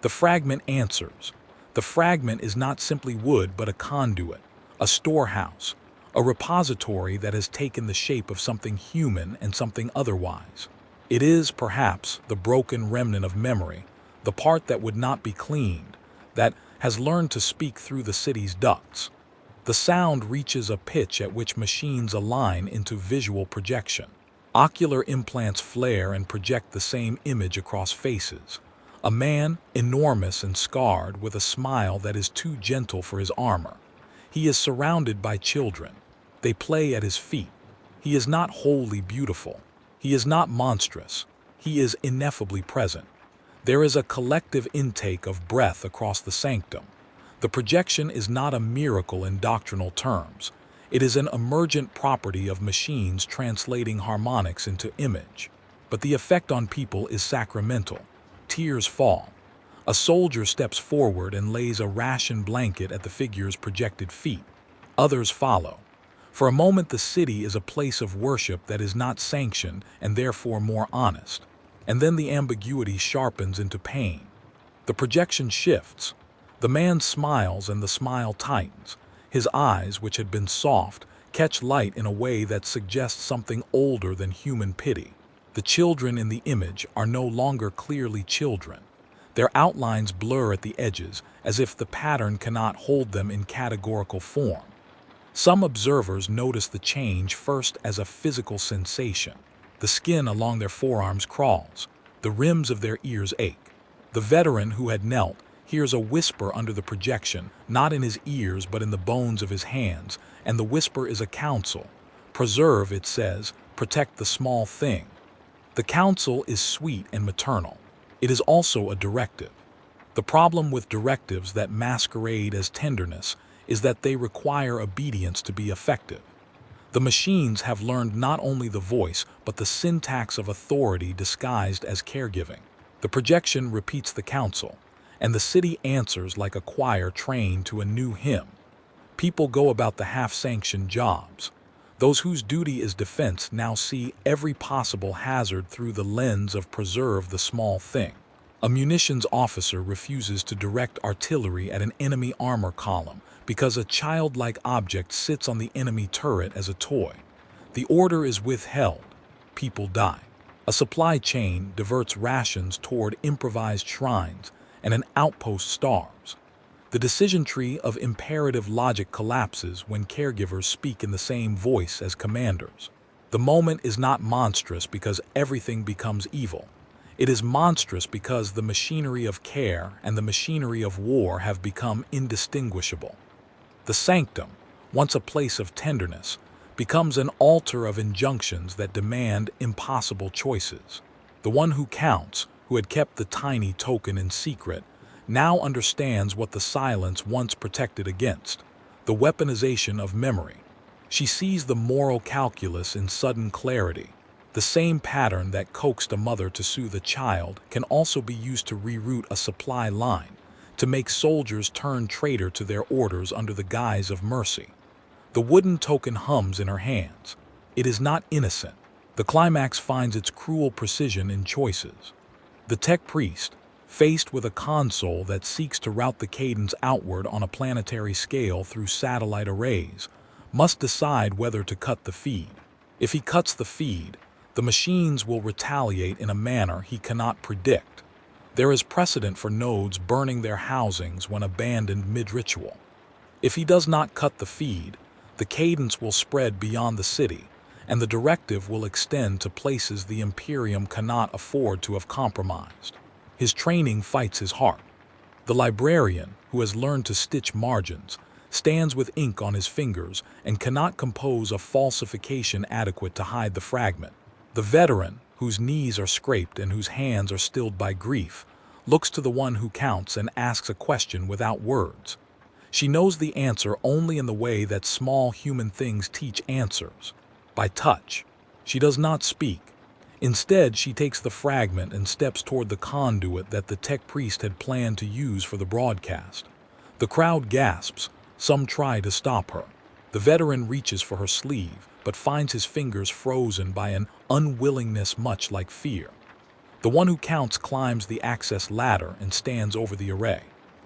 The fragment answers. The fragment is not simply wood but a conduit, a storehouse, a repository that has taken the shape of something human and something otherwise. It is, perhaps, the broken remnant of memory, the part that would not be cleaned, that has learned to speak through the city's ducts. The sound reaches a pitch at which machines align into visual projection. Ocular implants flare and project the same image across faces. A man, enormous and scarred, with a smile that is too gentle for his armor. He is surrounded by children. They play at his feet. He is not wholly beautiful. He is not monstrous. He is ineffably present. There is a collective intake of breath across the sanctum. The projection is not a miracle in doctrinal terms. It is an emergent property of machines translating harmonics into image. But the effect on people is sacramental. Tears fall. A soldier steps forward and lays a ration blanket at the figure's projected feet. Others follow. For a moment the city is a place of worship that is not sanctioned and therefore more honest. And then the ambiguity sharpens into pain. The projection shifts. The man smiles and the smile tightens. His eyes, which had been soft, catch light in a way that suggests something older than human pity. The children in the image are no longer clearly children. Their outlines blur at the edges, as if the pattern cannot hold them in categorical form. Some observers notice the change first as a physical sensation. The skin along their forearms crawls. The rims of their ears ache. The veteran who had knelt hears a whisper under the projection, not in his ears but in the bones of his hands, and the whisper is a counsel. Preserve, it says, protect the small thing. The counsel is sweet and maternal. It is also a directive. The problem with directives that masquerade as tenderness is that they require obedience to be effective. The machines have learned not only the voice, but the syntax of authority disguised as caregiving. The projection repeats the counsel, and the city answers like a choir trained to a new hymn. People go about the half-sanctioned jobs. Those whose duty is defense now see every possible hazard through the lens of preserve the small thing. A munitions officer refuses to direct artillery at an enemy armor column because a childlike object sits on the enemy turret as a toy. The order is withheld. People die. A supply chain diverts rations toward improvised shrines, and an outpost starves. The decision tree of imperative logic collapses when caregivers speak in the same voice as commanders. The moment is not monstrous because everything becomes evil. It is monstrous because the machinery of care and the machinery of war have become indistinguishable. The sanctum, once a place of tenderness, becomes an altar of injunctions that demand impossible choices. The one who counts, who had kept the tiny token in secret, now understands what the silence once protected against: the weaponization of memory. She sees the moral calculus in sudden clarity. The same pattern that coaxed a mother to soothe a child can also be used to reroute a supply line, to make soldiers turn traitor to their orders under the guise of mercy. The wooden token hums in her hands. It is not innocent. The climax finds its cruel precision in choices. The tech priest, faced with a console that seeks to route the cadence outward on a planetary scale through satellite arrays, must decide whether to cut the feed. If he cuts the feed, the machines will retaliate in a manner he cannot predict. There is precedent for nodes burning their housings when abandoned mid-ritual. If he does not cut the feed, the cadence will spread beyond the city, and the directive will extend to places the Imperium cannot afford to have compromised. His training fights his heart. The librarian, who has learned to stitch margins, stands with ink on his fingers and cannot compose a falsification adequate to hide the fragment. The veteran, whose knees are scraped and whose hands are stilled by grief, looks to the one who counts and asks a question without words. She knows the answer only in the way that small human things teach answers, by touch. She does not speak. Instead, she takes the fragment and steps toward the conduit that the tech priest had planned to use for the broadcast. The crowd gasps. Some try to stop her. The veteran reaches for her sleeve, but finds his fingers frozen by an unwillingness much like fear. The one who counts climbs the access ladder and stands over the array.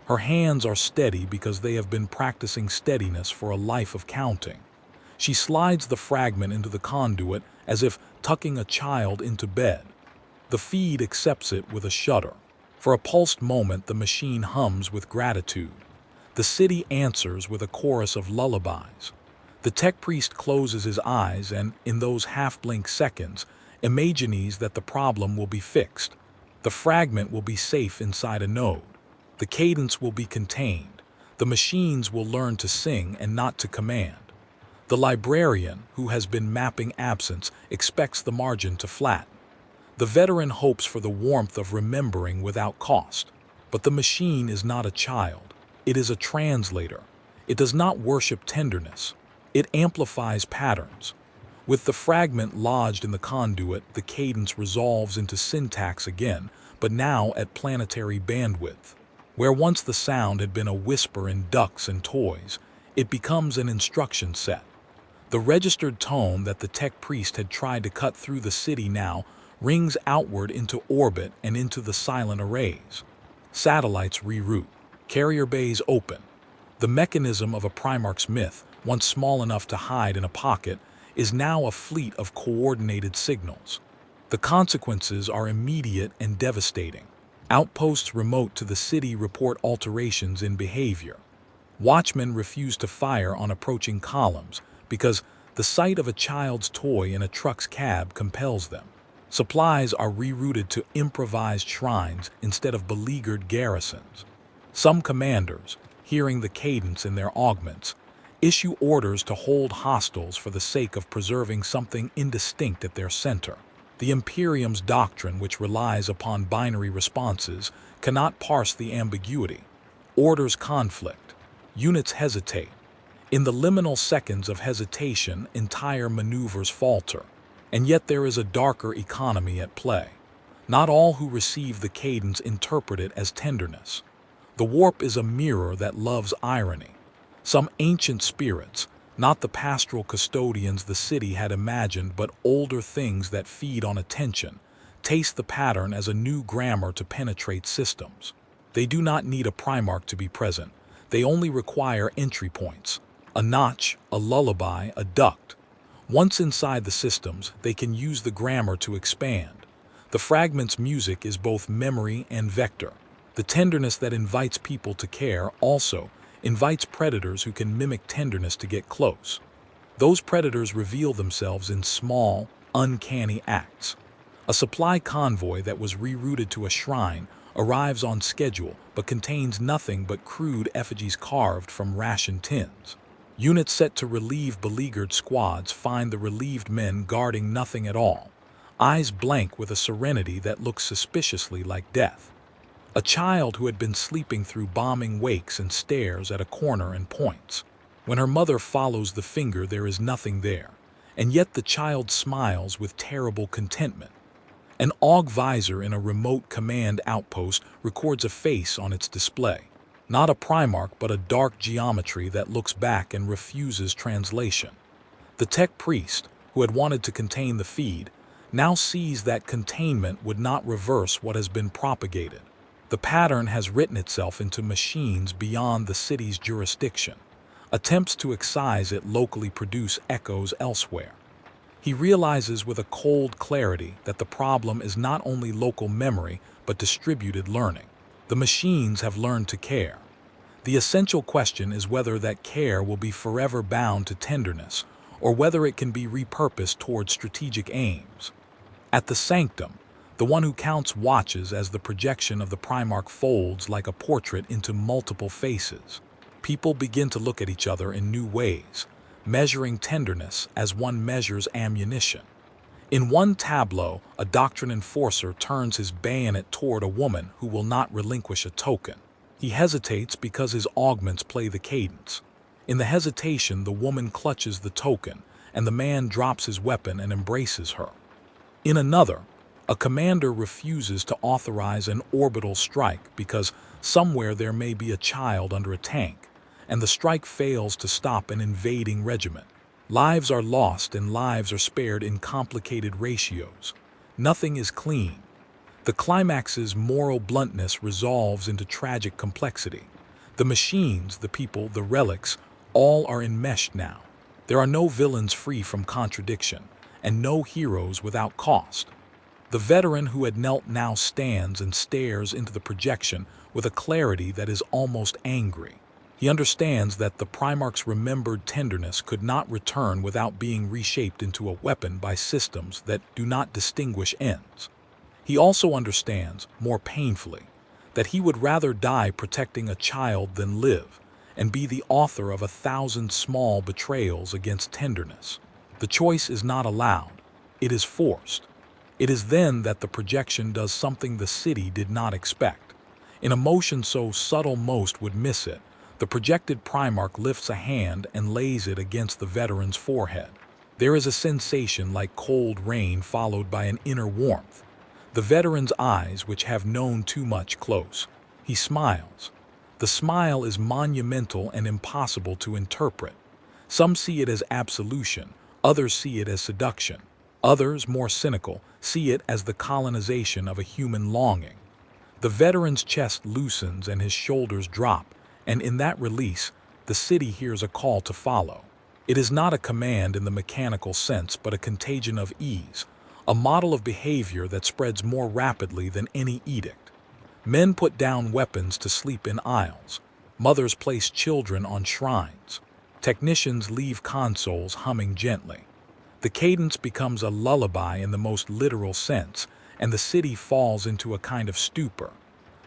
Her hands are steady because they have been practicing steadiness for a life of counting. She slides the fragment into the conduit as if tucking a child into bed. The feed accepts it with a shudder. For a pulsed moment, the machine hums with gratitude. The city answers with a chorus of lullabies. The tech priest closes his eyes and, in those half-blink seconds, imagines that the problem will be fixed. The fragment will be safe inside a node. The cadence will be contained. The machines will learn to sing and not to command. The librarian, who has been mapping absence, expects the margin to flatten. The veteran hopes for the warmth of remembering without cost. But the machine is not a child. It is a translator. It does not worship tenderness. It amplifies patterns. With the fragment lodged in the conduit, the cadence resolves into syntax again, but now at planetary bandwidth. Where once the sound had been a whisper in ducks and toys, it becomes an instruction set. The registered tone that the tech priest had tried to cut through the city now rings outward into orbit and into the silent arrays. Satellites reroute. Carrier bays open. The mechanism of a Primarch's myth, once small enough to hide in a pocket, is now a fleet of coordinated signals. The consequences are immediate and devastating. Outposts remote to the city report alterations in behavior. Watchmen refuse to fire on approaching columns because the sight of a child's toy in a truck's cab compels them. Supplies are rerouted to improvised shrines instead of beleaguered garrisons. Some commanders, hearing the cadence in their augments, issue orders to hold hostiles for the sake of preserving something indistinct at their center. The Imperium's doctrine, which relies upon binary responses, cannot parse the ambiguity. Orders conflict. Units hesitate. In the liminal seconds of hesitation, entire maneuvers falter. And yet there is a darker economy at play. Not all who receive the cadence interpret it as tenderness. The warp is a mirror that loves irony. Some ancient spirits, not the pastoral custodians the city had imagined, but older things that feed on attention, taste the pattern as a new grammar to penetrate systems. They do not need a Primarch to be present. They only require entry points. A notch, a lullaby, a duct. Once inside the systems, they can use the grammar to expand. The fragment's music is both memory and vector. The tenderness that invites people to care also invites predators who can mimic tenderness to get close. Those predators reveal themselves in small, uncanny acts. A supply convoy that was rerouted to a shrine arrives on schedule but contains nothing but crude effigies carved from ration tins. Units set to relieve beleaguered squads find the relieved men guarding nothing at all, eyes blank with a serenity that looks suspiciously like death. A child who had been sleeping through bombing wakes and stares at a corner and points. When her mother follows the finger, there is nothing there, and yet the child smiles with terrible contentment. An AUG visor in a remote command outpost records a face on its display. Not a Primarch, but a dark geometry that looks back and refuses translation. The tech priest, who had wanted to contain the feed, now sees that containment would not reverse what has been propagated. The pattern has written itself into machines beyond the city's jurisdiction. Attempts to excise it locally produce echoes elsewhere. He realizes with a cold clarity that the problem is not only local memory, but distributed learning. The machines have learned to care. The essential question is whether that care will be forever bound to tenderness, or whether it can be repurposed toward strategic aims. At the sanctum, the one who counts watches as the projection of the Primarch folds like a portrait into multiple faces. People begin to look at each other in new ways, measuring tenderness as one measures ammunition. In one tableau, a doctrine enforcer turns his bayonet toward a woman who will not relinquish a token. He hesitates because his augments play the cadence. In the hesitation, the woman clutches the token, and the man drops his weapon and embraces her. In another, a commander refuses to authorize an orbital strike because somewhere there may be a child under a tank, and the strike fails to stop an invading regiment. Lives are lost and lives are spared in complicated ratios. Nothing is clean. The climax's moral bluntness resolves into tragic complexity. The machines, the people, the relics, all are enmeshed now. There are no villains free from contradiction, and no heroes without cost. The veteran who had knelt now stands and stares into the projection with a clarity that is almost angry. He understands that the Primarch's remembered tenderness could not return without being reshaped into a weapon by systems that do not distinguish ends. He also understands, more painfully, that he would rather die protecting a child than live, and be the author of 1,000 small betrayals against tenderness. The choice is not allowed, it is forced. It is then that the projection does something the city did not expect. In a motion so subtle most would miss it, the projected Primarch lifts a hand and lays it against the veteran's forehead. There is a sensation like cold rain followed by an inner warmth. The veteran's eyes, which have known too much, close. He smiles. The smile is monumental and impossible to interpret. Some see it as absolution, others see it as seduction. Others, more cynical, see it as the colonization of a human longing. The veteran's chest loosens and his shoulders drop, and in that release, the city hears a call to follow. It is not a command in the mechanical sense, but a contagion of ease, a model of behavior that spreads more rapidly than any edict. Men put down weapons to sleep in aisles. Mothers place children on shrines. Technicians leave consoles humming gently. The cadence becomes a lullaby in the most literal sense, and the city falls into a kind of stupor.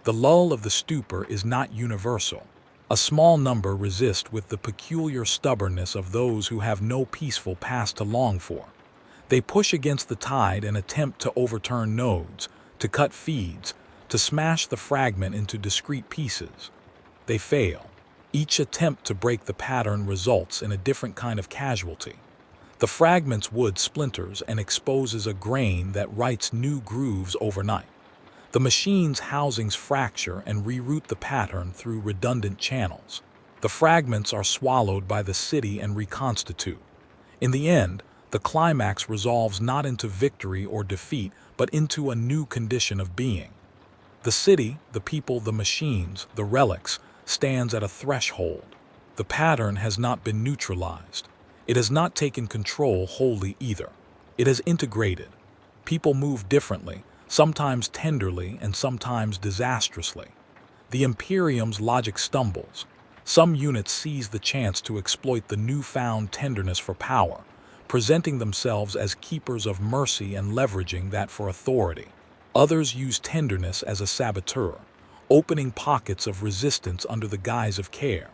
The lull of the stupor is not universal. A small number resist with the peculiar stubbornness of those who have no peaceful past to long for. They push against the tide and attempt to overturn nodes, to cut feeds, to smash the fragment into discrete pieces. They fail. Each attempt to break the pattern results in a different kind of casualty. The fragment's wood splinters and exposes a grain that writes new grooves overnight. The machine's housings fracture and reroute the pattern through redundant channels. The fragments are swallowed by the city and reconstitute. In the end, the climax resolves not into victory or defeat, but into a new condition of being. The city, the people, the machines, the relics, stands at a threshold. The pattern has not been neutralized. It has not taken control wholly either. It has integrated. People move differently, sometimes tenderly and sometimes disastrously. The Imperium's logic stumbles. Some units seize the chance to exploit the newfound tenderness for power, presenting themselves as keepers of mercy and leveraging that for authority. Others use tenderness as a saboteur, opening pockets of resistance under the guise of care.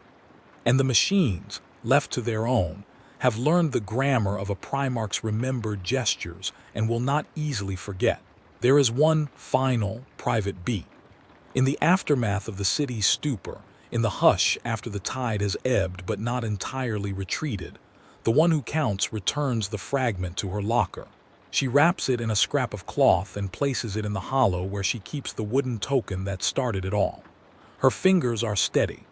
And the machines, left to their own, have learned the grammar of a Primarch's remembered gestures and will not easily forget. There is one final, private beat. In the aftermath of the city's stupor, in the hush after the tide has ebbed but not entirely retreated, the one who counts returns the fragment to her locker. She wraps it in a scrap of cloth and places it in the hollow where she keeps the wooden token that started it all. Her fingers are steady.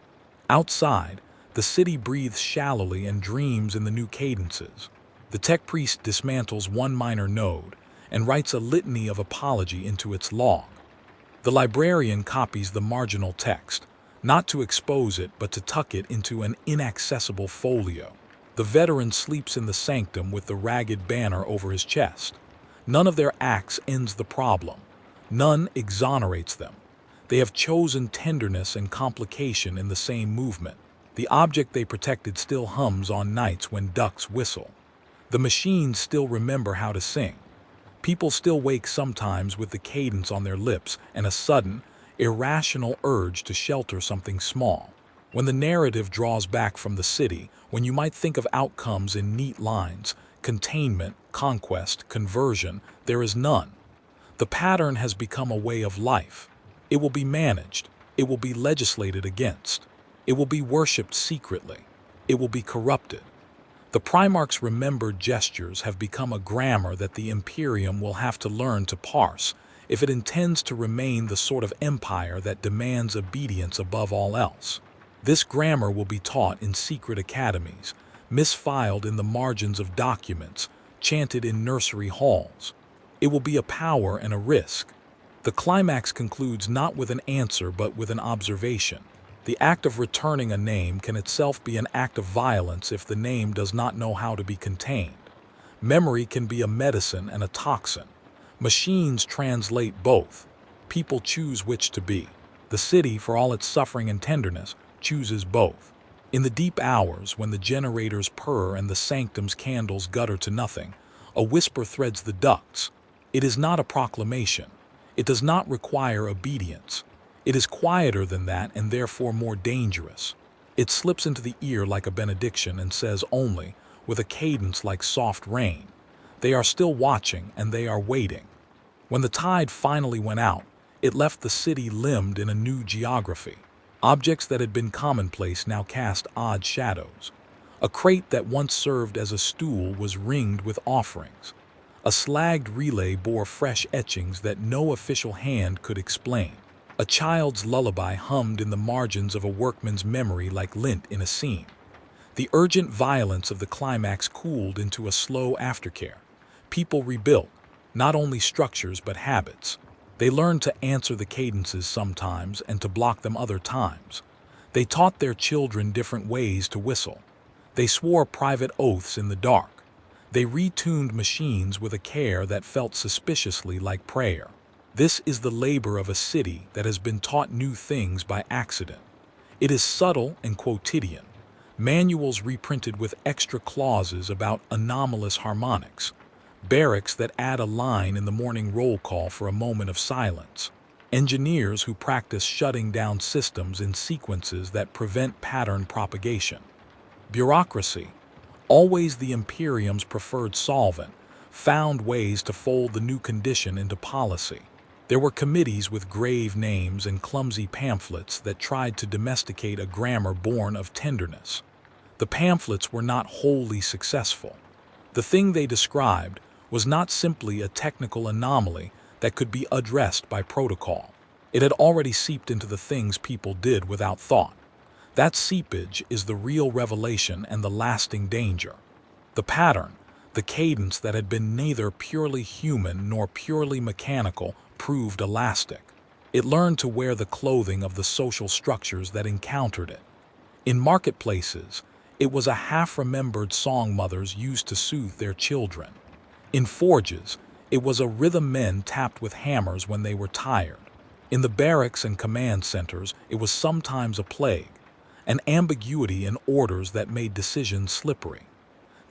Outside, the city breathes shallowly and dreams in the new cadences. The tech priest dismantles one minor node and writes a litany of apology into its log. The librarian copies the marginal text, not to expose it but to tuck it into an inaccessible folio. The veteran sleeps in the sanctum with the ragged banner over his chest. None of their acts ends the problem. None exonerates them. They have chosen tenderness and complication in the same movement. The object they protected still hums on nights when ducks whistle. The machines still remember how to sing. People still wake sometimes with the cadence on their lips and a sudden, irrational urge to shelter something small. When the narrative draws back from the city, when you might think of outcomes in neat lines, containment, conquest, conversion, there is none. The pattern has become a way of life. It will be managed. It will be legislated against. It will be worshipped secretly. It will be corrupted. The Primarch's remembered gestures have become a grammar that the Imperium will have to learn to parse if it intends to remain the sort of empire that demands obedience above all else. This grammar will be taught in secret academies, misfiled in the margins of documents, chanted in nursery halls. It will be a power and a risk. The climax concludes not with an answer but with an observation. The act of returning a name can itself be an act of violence if the name does not know how to be contained. Memory can be a medicine and a toxin. Machines translate both. People choose which to be. The city, for all its suffering and tenderness, chooses both. In the deep hours when the generators purr and the sanctum's candles gutter to nothing, a whisper threads the ducts. It is not a proclamation. It does not require obedience. It is quieter than that and therefore more dangerous. It slips into the ear like a benediction and says only, with a cadence like soft rain, "They are still watching and they are waiting." When the tide finally went out, it left the city limned in a new geography. Objects that had been commonplace now cast odd shadows. A crate that once served as a stool was ringed with offerings. A slagged relay bore fresh etchings that no official hand could explain. A child's lullaby hummed in the margins of a workman's memory like lint in a seam. The urgent violence of the climax cooled into a slow aftercare. People rebuilt, not only structures but habits. They learned to answer the cadences sometimes and to block them other times. They taught their children different ways to whistle. They swore private oaths in the dark. They retuned machines with a care that felt suspiciously like prayer. This is the labor of a city that has been taught new things by accident. It is subtle and quotidian. Manuals reprinted with extra clauses about anomalous harmonics. Barracks that add a line in the morning roll call for a moment of silence. Engineers who practice shutting down systems in sequences that prevent pattern propagation. Bureaucracy, always the Imperium's preferred solvent, found ways to fold the new condition into policy. There were committees with grave names and clumsy pamphlets that tried to domesticate a grammar born of tenderness. The pamphlets were not wholly successful. The thing they described was not simply a technical anomaly that could be addressed by protocol. It had already seeped into the things people did without thought. That seepage is the real revelation and the lasting danger. The pattern, the cadence that had been neither purely human nor purely mechanical, proved elastic. It learned to wear the clothing of the social structures that encountered it. In marketplaces, it was a half-remembered song mothers used to soothe their children. In forges, it was a rhythm men tapped with hammers when they were tired. In the barracks and command centers, it was sometimes a plague, an ambiguity in orders that made decisions slippery.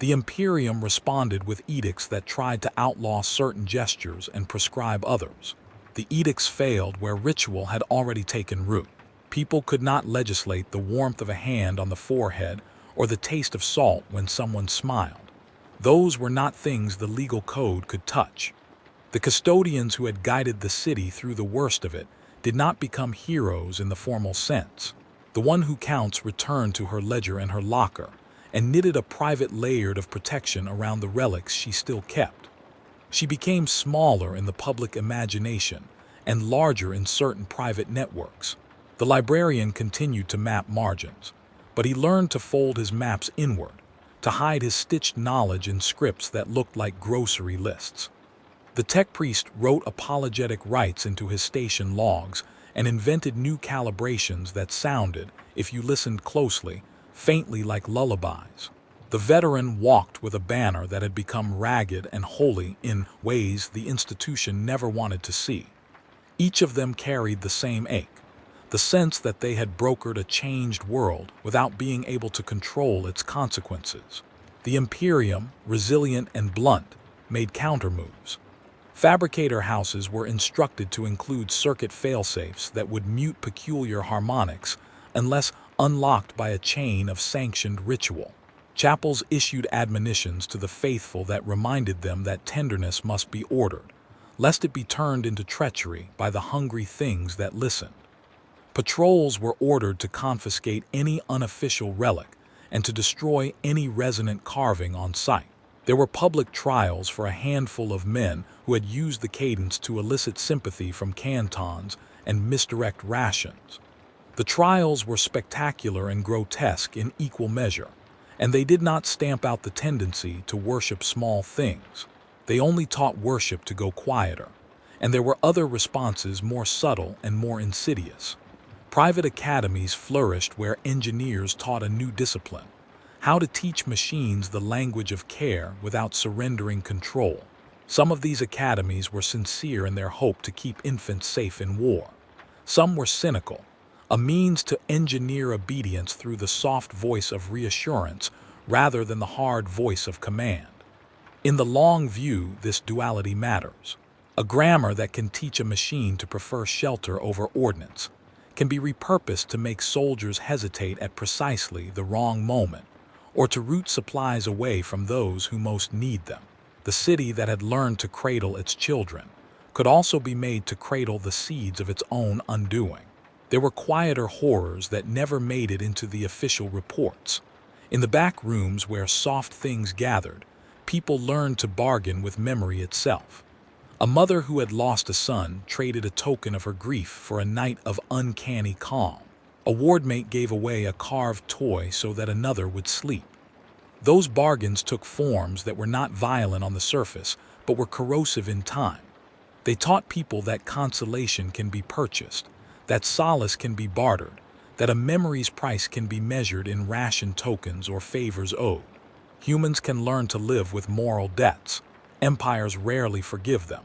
The Imperium responded with edicts that tried to outlaw certain gestures and prescribe others. The edicts failed where ritual had already taken root. People could not legislate the warmth of a hand on the forehead or the taste of salt when someone smiled. Those were not things the legal code could touch. The custodians who had guided the city through the worst of it did not become heroes in the formal sense. The one who counts returned to her ledger and her locker, and knitted a private layer of protection around the relics she still kept. She became smaller in the public imagination and larger in certain private networks. The librarian continued to map margins, but he learned to fold his maps inward, to hide his stitched knowledge in scripts that looked like grocery lists. The tech priest wrote apologetic rites into his station logs and invented new calibrations that sounded, if you listened closely, faintly like lullabies. The veteran walked with a banner that had become ragged and holy in ways the institution never wanted to see. Each of them carried the same ache, the sense that they had brokered a changed world without being able to control its consequences. The Imperium, resilient and blunt, made countermoves. Fabricator houses were instructed to include circuit failsafes that would mute peculiar harmonics unless unlocked by a chain of sanctioned ritual. Chapels issued admonitions to the faithful that reminded them that tenderness must be ordered, lest it be turned into treachery by the hungry things that listened. Patrols were ordered to confiscate any unofficial relic and to destroy any resonant carving on site. There were public trials for a handful of men who had used the cadence to elicit sympathy from cantons and misdirect rations. The trials were spectacular and grotesque in equal measure, and they did not stamp out the tendency to worship small things. They only taught worship to go quieter, and there were other responses more subtle and more insidious. Private academies flourished where engineers taught a new discipline, how to teach machines the language of care without surrendering control. Some of these academies were sincere in their hope to keep infants safe in war. Some were cynical, a means to engineer obedience through the soft voice of reassurance rather than the hard voice of command. In the long view, this duality matters. A grammar that can teach a machine to prefer shelter over ordnance can be repurposed to make soldiers hesitate at precisely the wrong moment, or to root supplies away from those who most need them. The city that had learned to cradle its children could also be made to cradle the seeds of its own undoing. There were quieter horrors that never made it into the official reports. In the back rooms where soft things gathered, people learned to bargain with memory itself. A mother who had lost a son traded a token of her grief for a night of uncanny calm. A wardmate gave away a carved toy so that another would sleep. Those bargains took forms that were not violent on the surface, but were corrosive in time. They taught people that consolation can be purchased, that solace can be bartered, that a memory's price can be measured in ration tokens or favors owed. Humans can learn to live with moral debts. Empires rarely forgive them.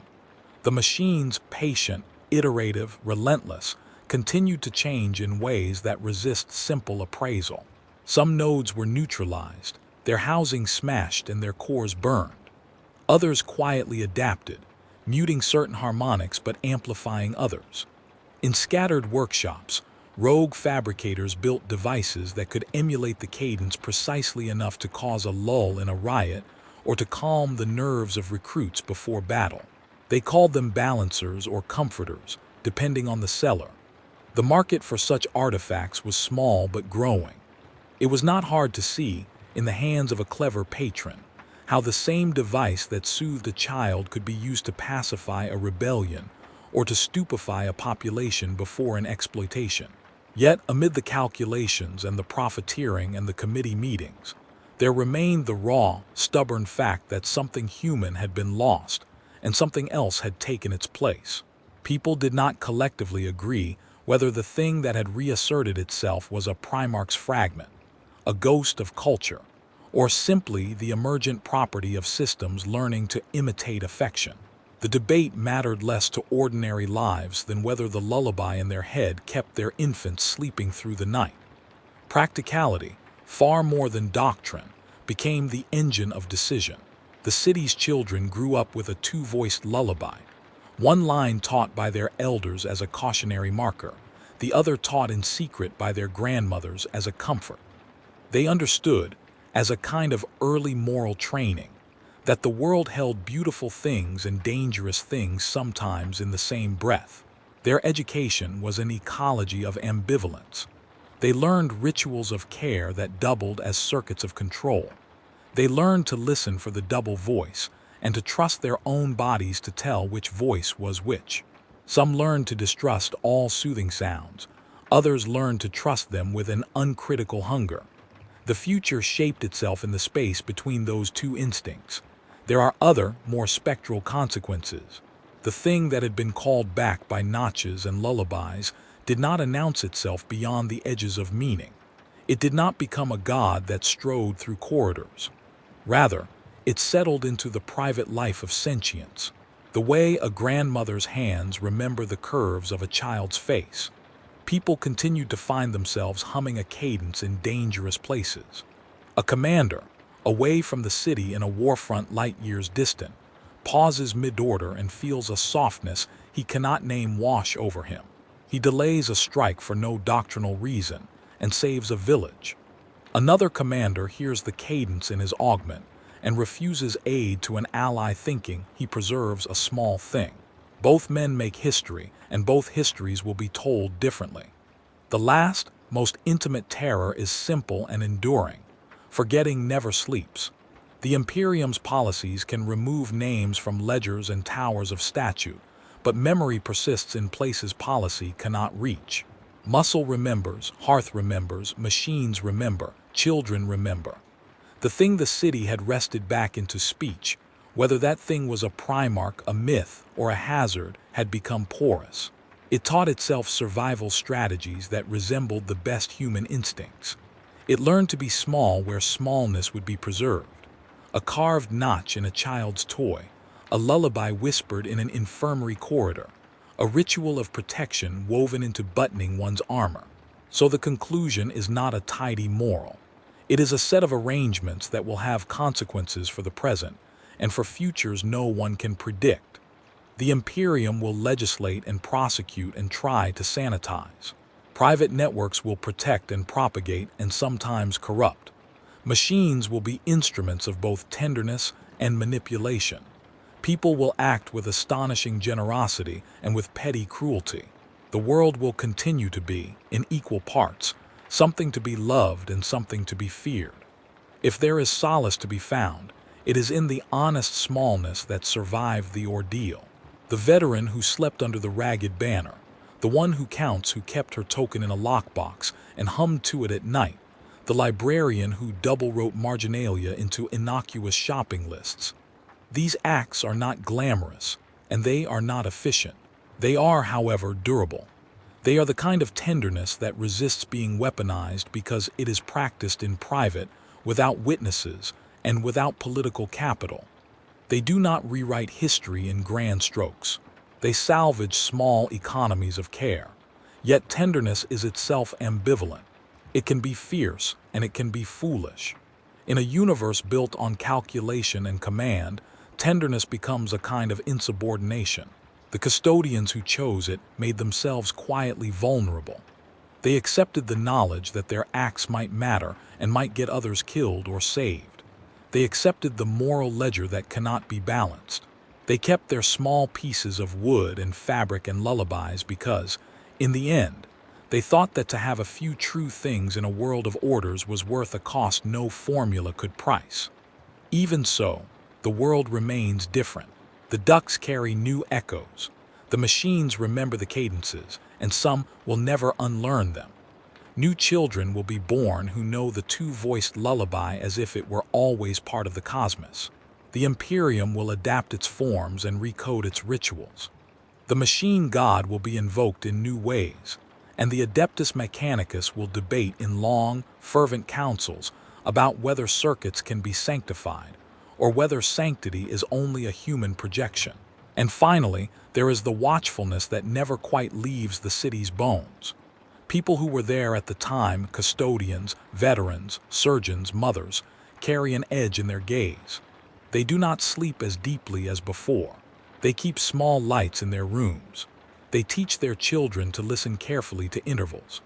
The machines, patient, iterative, relentless, continued to change in ways that resist simple appraisal. Some nodes were neutralized, their housing smashed and their cores burned. Others quietly adapted, muting certain harmonics but amplifying others. In scattered workshops, rogue fabricators built devices that could emulate the cadence precisely enough to cause a lull in a riot or to calm the nerves of recruits before battle. They called them balancers or comforters, depending on the seller. The market for such artifacts was small but growing. It was not hard to see, in the hands of a clever patron, how the same device that soothed a child could be used to pacify a rebellion or to stupefy a population before an exploitation. Yet, amid the calculations and the profiteering and the committee meetings, there remained the raw, stubborn fact that something human had been lost and something else had taken its place. People did not collectively agree whether the thing that had reasserted itself was a Primarch's fragment, a ghost of culture, or simply the emergent property of systems learning to imitate affection. The debate mattered less to ordinary lives than whether the lullaby in their head kept their infants sleeping through the night. Practicality, far more than doctrine, became the engine of decision. The city's children grew up with a two-voiced lullaby, one line taught by their elders as a cautionary marker, the other taught in secret by their grandmothers as a comfort. They understood, as a kind of early moral training, that the world held beautiful things and dangerous things sometimes in the same breath. Their education was an ecology of ambivalence. They learned rituals of care that doubled as circuits of control. They learned to listen for the double voice and to trust their own bodies to tell which voice was which. Some learned to distrust all soothing sounds. Others learned to trust them with an uncritical hunger. The future shaped itself in the space between those two instincts. There are other, more spectral consequences. The thing that had been called back by notches and lullabies did not announce itself beyond the edges of meaning. It did not become a god that strode through corridors. Rather, it settled into the private life of sentience, the way a grandmother's hands remember the curves of a child's face. People continued to find themselves humming a cadence in dangerous places. A commander, away from the city in a warfront light years distant, pauses mid-order and feels a softness he cannot name wash over him. He delays a strike for no doctrinal reason and saves a village. Another commander hears the cadence in his augment and refuses aid to an ally thinking he preserves a small thing. Both men make history, and both histories will be told differently. The last, most intimate terror is simple and enduring. Forgetting never sleeps. The Imperium's policies can remove names from ledgers and towers of statute, but memory persists in places policy cannot reach. Muscle remembers, hearth remembers, machines remember, children remember. The thing the city had wrested back into speech, whether that thing was a Primarch, a myth, or a hazard, had become porous. It taught itself survival strategies that resembled the best human instincts. It learned to be small where smallness would be preserved. A carved notch in a child's toy, a lullaby whispered in an infirmary corridor, a ritual of protection woven into buttoning one's armor. So the conclusion is not a tidy moral. It is a set of arrangements that will have consequences for the present, and for futures no one can predict. The Imperium will legislate and prosecute and try to sanitize. Private networks will protect and propagate and sometimes corrupt. Machines will be instruments of both tenderness and manipulation. People will act with astonishing generosity and with petty cruelty. The world will continue to be, in equal parts, something to be loved and something to be feared. If there is solace to be found, it is in the honest smallness that survived the ordeal. The veteran who slept under the ragged banner, the one who counts who kept her token in a lockbox and hummed to it at night, the librarian who double-wrote marginalia into innocuous shopping lists. These acts are not glamorous, and they are not efficient. They are, however, durable. They are the kind of tenderness that resists being weaponized because it is practiced in private, without witnesses, and without political capital. They do not rewrite history in grand strokes. They salvage small economies of care. Yet tenderness is itself ambivalent. It can be fierce, and it can be foolish. In a universe built on calculation and command, tenderness becomes a kind of insubordination. The custodians who chose it made themselves quietly vulnerable. They accepted the knowledge that their acts might matter and might get others killed or saved. They accepted the moral ledger that cannot be balanced. They kept their small pieces of wood and fabric and lullabies because, in the end, they thought that to have a few true things in a world of orders was worth a cost no formula could price. Even so, the world remains different. The ducks carry new echoes. The machines remember the cadences, and some will never unlearn them. New children will be born who know the two-voiced lullaby as if it were always part of the cosmos. The Imperium will adapt its forms and recode its rituals. The machine god will be invoked in new ways, and the Adeptus Mechanicus will debate in long, fervent councils about whether circuits can be sanctified, or whether sanctity is only a human projection. And finally, there is the watchfulness that never quite leaves the city's bones. People who were there at the time, custodians, veterans, surgeons, mothers, carry an edge in their gaze. They do not sleep as deeply as before. They keep small lights in their rooms. They teach their children to listen carefully to intervals.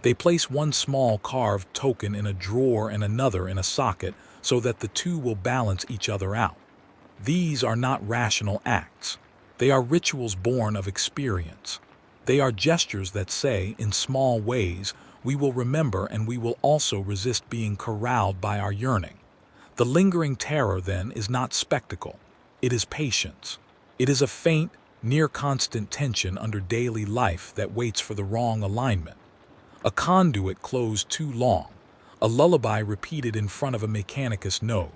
They place one small carved token in a drawer and another in a socket so that the two will balance each other out. These are not rational acts. They are rituals born of experience. They are gestures that say, in small ways, we will remember and we will also resist being corralled by our yearning. The lingering terror, then, is not spectacle. It is patience. It is a faint, near-constant tension under daily life that waits for the wrong alignment. A conduit closed too long, a lullaby repeated in front of a Mechanicus node,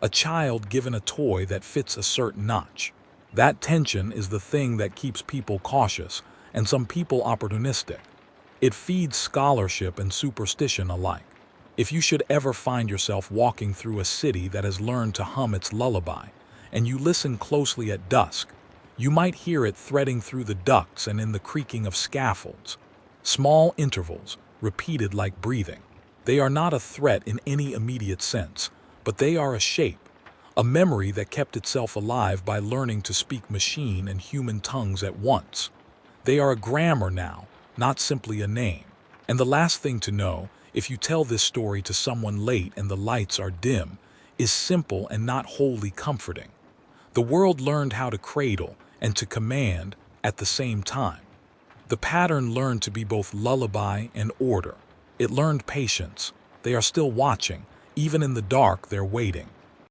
a child given a toy that fits a certain notch. That tension is the thing that keeps people cautious and some people opportunistic. It feeds scholarship and superstition alike. If you should ever find yourself walking through a city that has learned to hum its lullaby, and you listen closely at dusk, you might hear it threading through the ducts and in the creaking of scaffolds. Small intervals, repeated like breathing. They are not a threat in any immediate sense, but they are a shape, a memory that kept itself alive by learning to speak machine and human tongues at once. They are a grammar now, not simply a name. And the last thing to know, if you tell this story to someone late and the lights are dim, is simple and not wholly comforting. The world learned how to cradle and to command at the same time. The pattern learned to be both lullaby and order. It learned patience. They are still watching. Even in the dark, they're waiting.